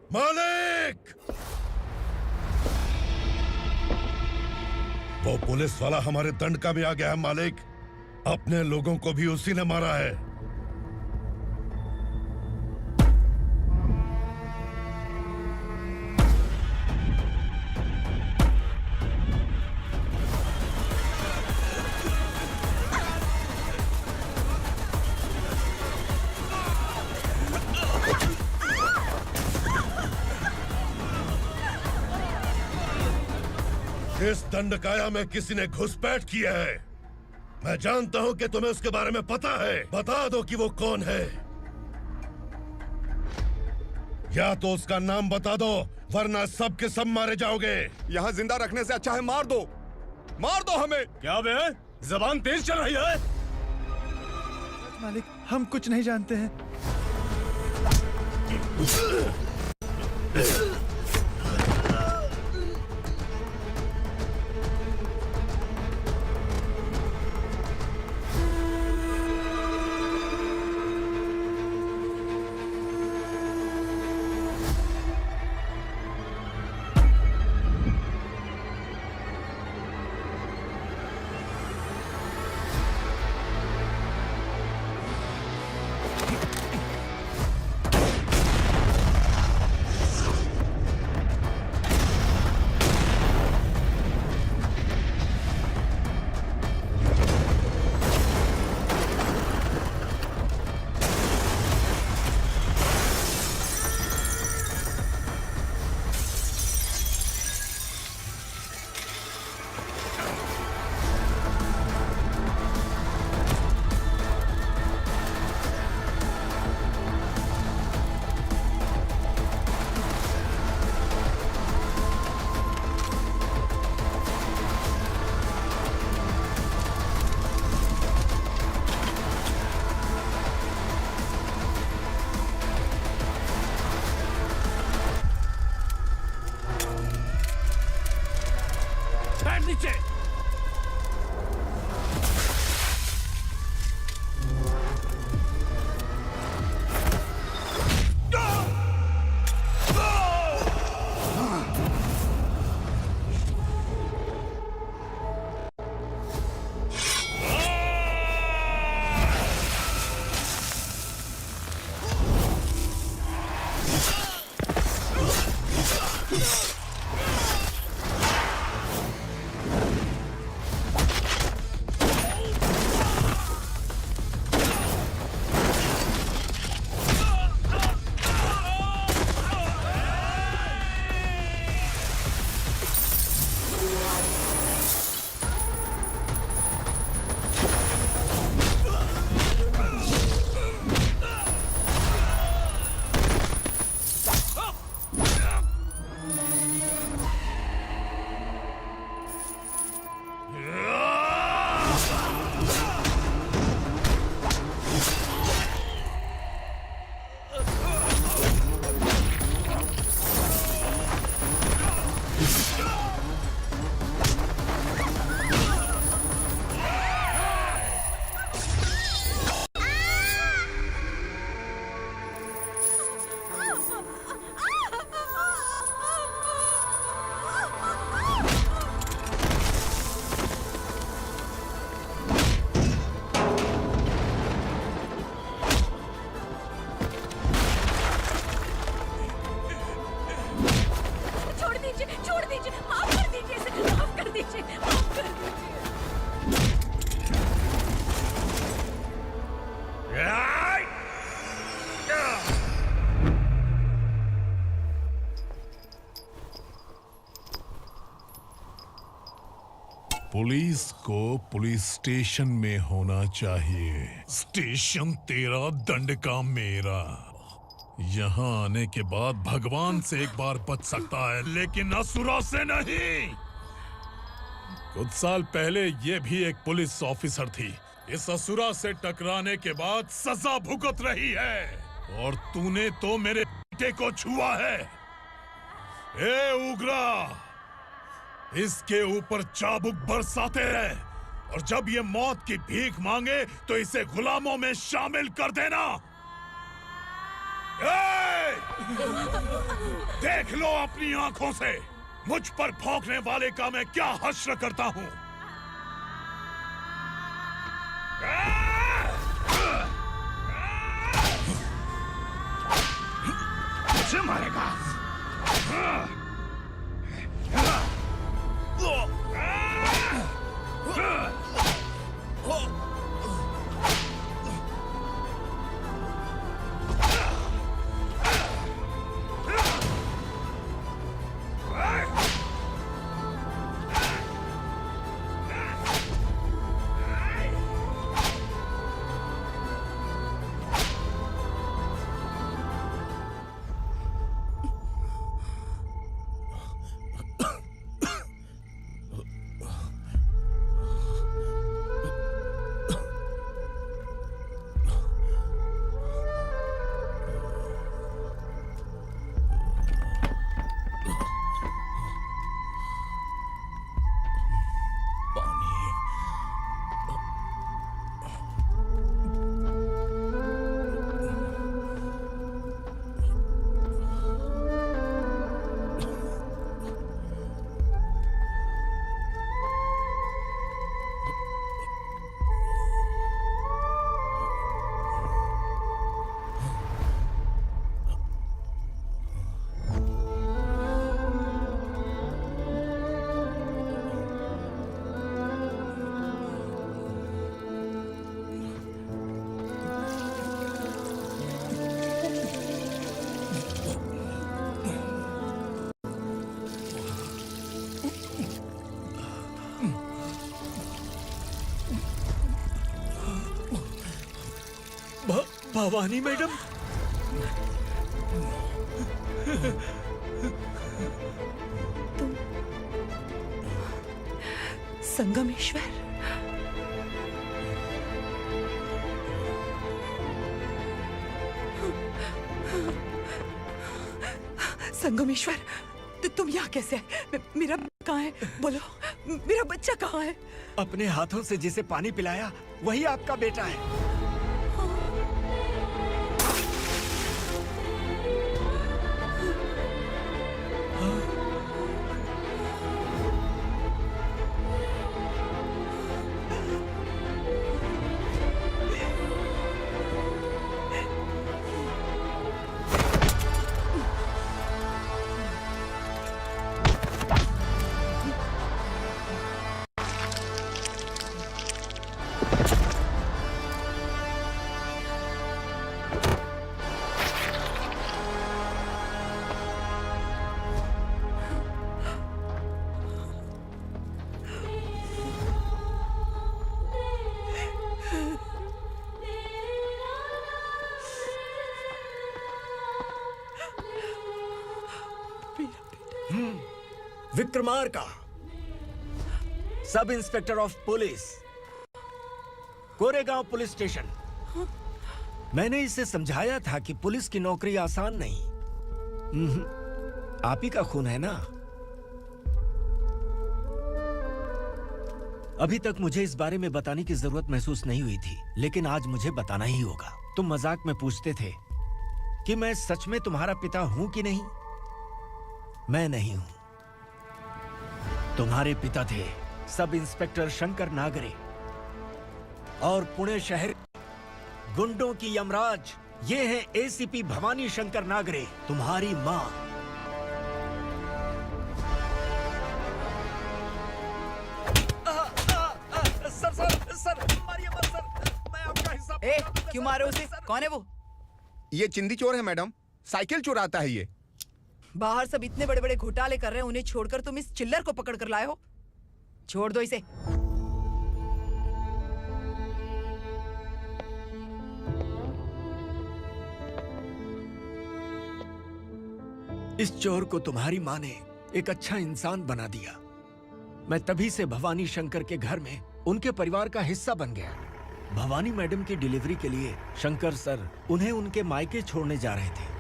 मालिक! वो पुलिस वाला हमारे दंडका में आ गया है मालिक। अपने लोगों को भी उसी ने मारा है। इस दंडकाया में किसी ने घुसपैठ किया है। मैं जानता हूं कि तुम्हें उसके बारे में पता है। बता दो कि वो कौन है। या तो उसका नाम बता दो, वरना सब के सब मारे जाओगे। यहाँ जिंदा रखने से अच्छा है मार दो हमें। क्या बे? जबान तेज चल रही है। मालिक, हम कुछ नहीं जानते हैं। पुलिस को पुलिस स्टेशन में होना चाहिए। स्टेशन तेरा, दंड का मेरा। यहाँ आने के बाद भगवान से एक बार बच सकता है, लेकिन असुरा से नहीं। कुछ साल पहले ये भी एक पुलिस ऑफिसर थी। इस असुरा से टकराने के बाद सजा भुगत रही है, और तूने तो मेरे बेटे को छुआ है। ए उग्रा, इसके ऊपर चाबुक बरसाते रहे, और जब ये मौत की भीख मांगे तो इसे गुलामों में शामिल कर देना। देख लो अपनी आंखों से मुझ पर भौंकने वाले का मैं क्या हश्र करता हूं। मुझे मारेगा? भवानी मैडम, संगमेश्वर, संगमेश्वर, तुम यहाँ कैसे आए? मेरा कहाँ है? बोलो, मेरा बच्चा कहाँ है? अपने हाथों से जिसे पानी पिलाया वही आपका बेटा है। Vikramarka, sub inspector of police, Koregaon police station. मैंने इसे समझाया था कि पुलिस की नौकरी आसान नहीं। आप ही का खून है ना। अभी तक मुझे इस बारे में बताने की जरूरत महसूस नहीं हुई थी, लेकिन आज मुझे बताना ही होगा। तुम मजाक में पूछते थे कि मैं सच में तुम्हारा पिता हूं कि नहीं। मैं नहीं हूं। तुम्हारे पिता थे सब इंस्पेक्टर शंकर नागरे, और पुणे शहर गुंडों की यमराज ये है एसीपी भवानी शंकर नागरे, तुम्हारी मां। सर, मारिए मत सर, मैं आपका हिस्सा। क्यों मारे उसे? कौन है वो? ये चिंदी चोर है मैडम, साइकिल चुराता है ये। बाहर सब इतने बड़े बड़े घोटाले कर रहे हैं, उन्हें छोड़कर तुम इस चिल्लर को पकड़ कर लाए हो। छोड़ दो इसे। इस चोर को तुम्हारी मां ने एक अच्छा इंसान बना दिया। मैं तभी से भवानी शंकर के घर में उनके परिवार का हिस्सा बन गया। भवानी मैडम की डिलीवरी के लिए शंकर सर उन्हें उनके मायके छोड़ने जा रहे थे।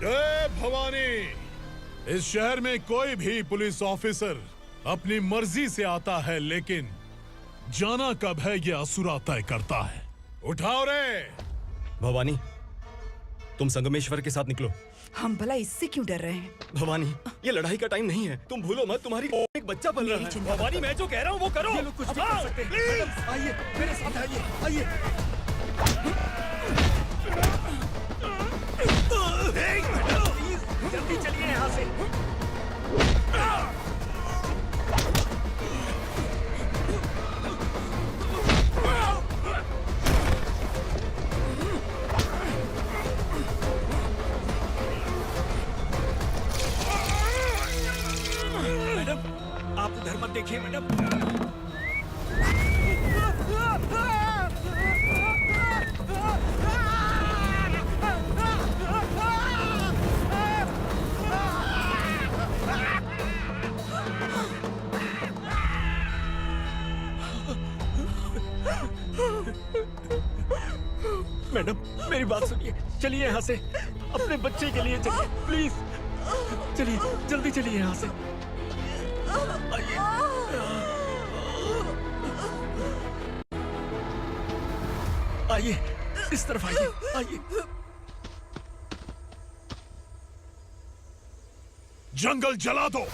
जय भवानी। इस शहर में कोई भी पुलिस ऑफिसर अपनी मर्जी से आता है, लेकिन जाना कब है ये असुरा तय करता है। उठाओ रे। भवानी, तुम संगमेश्वर के साथ निकलो। हम भला इससे क्यों डर रहे हैं? भवानी, ये लड़ाई का टाइम नहीं है। तुम भूलो मत, तुम्हारी एक बच्चा पल रहा है। भवानी, मैं जो कह रहा हूँ वो करो। ये लोग कुछ भी कर सकते हैं। आइए मेरे साथ, आइए। जल्दी चलिए यहाँ से। मैडम, आप उधर मत देखिए मैडम। मैडम, मेरी बात सुनिए। चलिए यहाँ से, अपने बच्चे के लिए चलिए, प्लीज। चलिए, जल्दी चलिए यहाँ से। आइए। आइए, इस तरफ आइए, आइए। जंगल जला दो।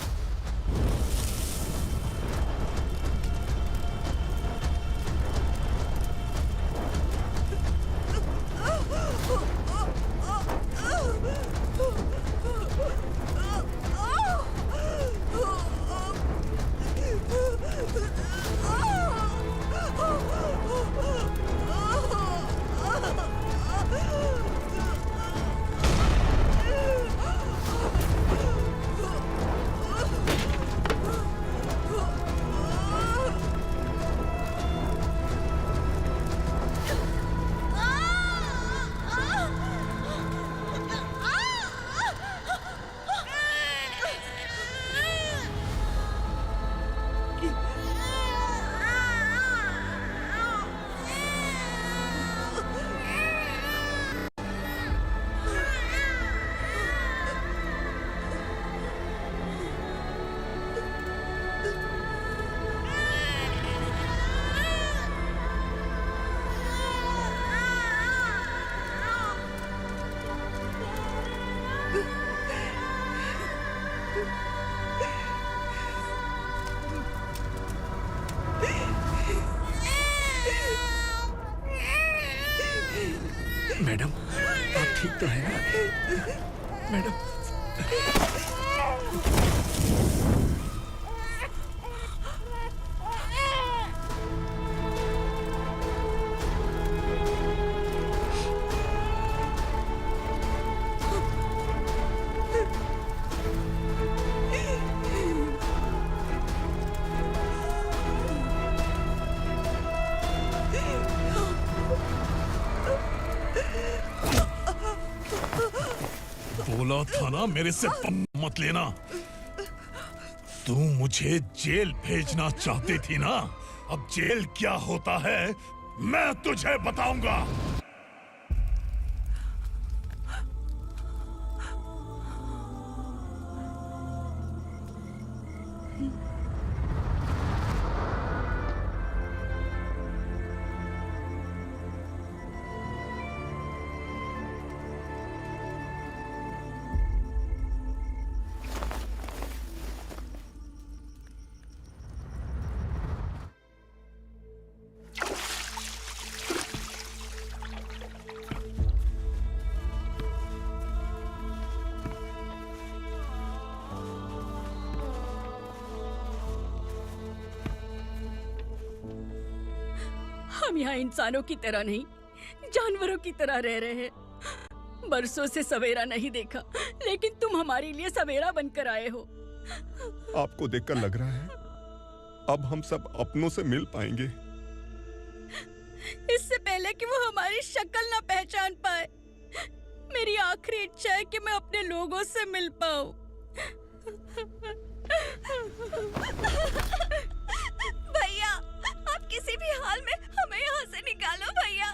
तो है ना मैडम? बोला था ना मेरे से मत लेना। तू मुझे जेल भेजना चाहती थी ना? अब जेल क्या होता है मैं तुझे बताऊंगा। हम यहाँ इंसानों की तरह नहीं, जानवरों की तरह रह रहे हैं। बरसों से सवेरा नहीं देखा, लेकिन तुम हमारे लिए सवेरा बनकर आए हो। आपको देखकर लग रहा है अब हम सब अपनों से मिल पाएंगे। इससे पहले कि वो हमारी शक्ल ना पहचान पाए, मेरी आखिरी इच्छा है कि मैं अपने लोगों से मिल पाऊं। भैया, आप किसी भी हाल में हमें यहाँ से निकालो भैया।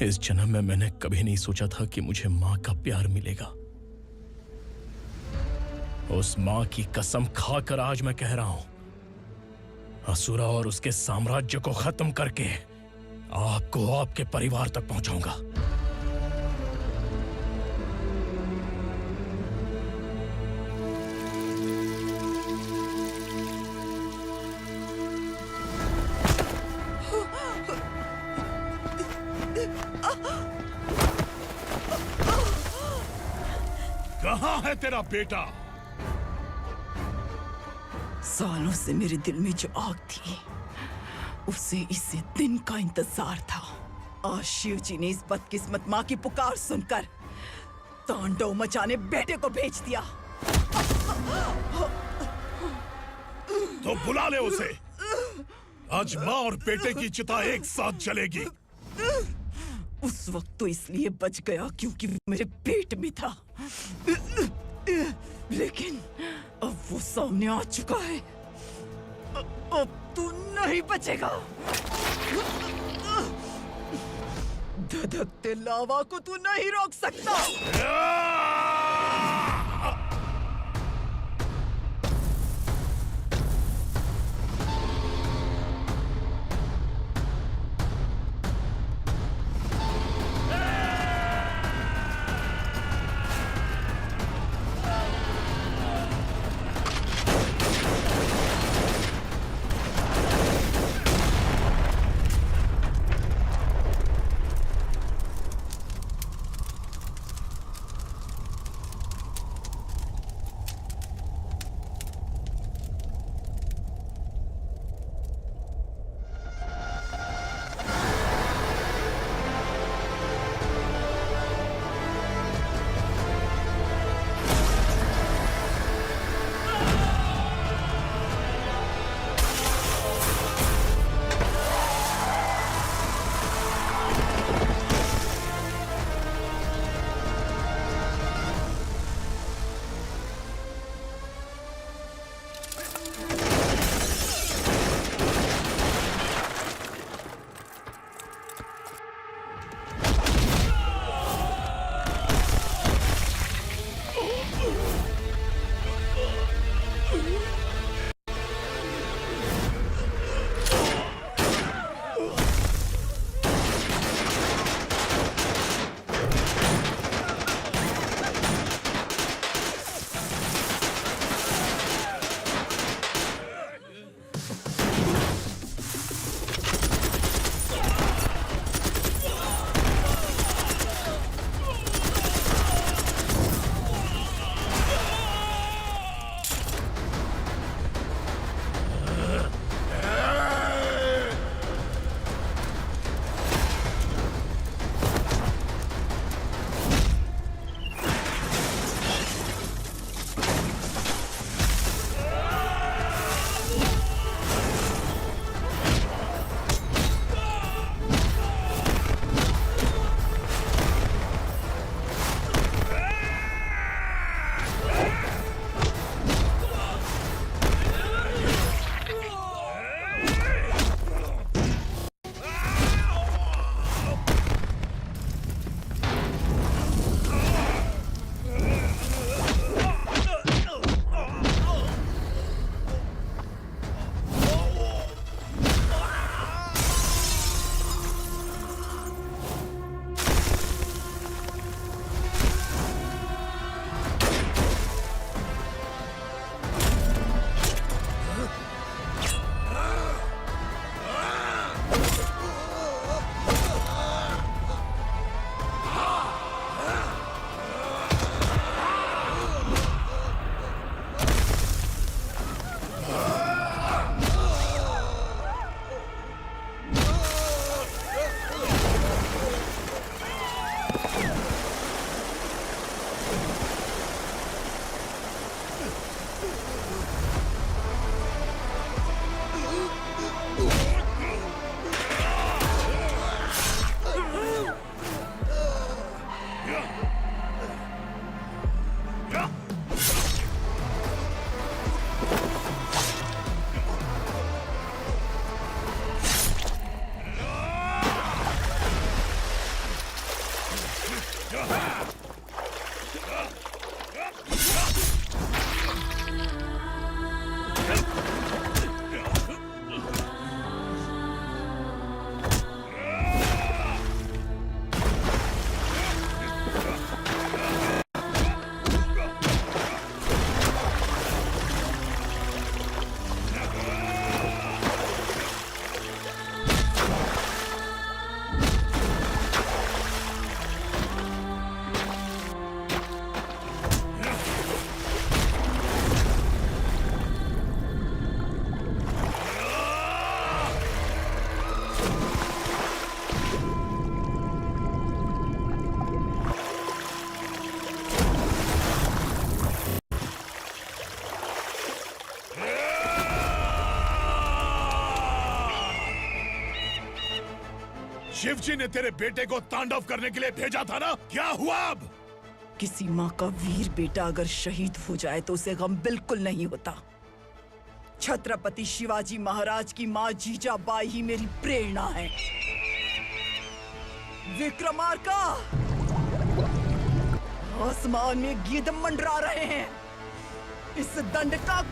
इस जन्म में मैंने कभी नहीं सोचा था कि मुझे माँ का प्यार मिलेगा। उस माँ की कसम खाकर आज मैं कह रहा हूं, असुरा और उसके साम्राज्य को खत्म करके आपको आपके परिवार तक पहुंचाऊंगा। कहाँ है तेरा बेटा? सालों से मेरे दिल में जो आग थी, उसे इसी दिन का इंतजार था। आज शिव जी ने इस बदकिस्मत माँ की पुकार सुनकर तांडव मचाने बेटे को भेज दिया। तो बुला ले उसे। आज माँ और बेटे की चिता एक साथ जलेगी। उस वक्त तो इसलिए बच गया क्योंकि वो मेरे पेट में था, लेकिन अब वो सामने आ चुका है। अब तू नहीं बचेगा। धधकते लावा को तू नहीं रोक सकता। शिवजी ने तेरे बेटे को तांडव करने के लिए भेजा था ना, क्या हुआ अब? किसी माँ का वीर बेटा अगर शहीद हो जाए तो उसे गम बिल्कुल नहीं होता। छत्रपति शिवाजी महाराज की माँ जीजाबाई ही मेरी प्रेरणा है। विक्रमार्का, आसमान में गीत मंडरा रहे हैं। इस दंड का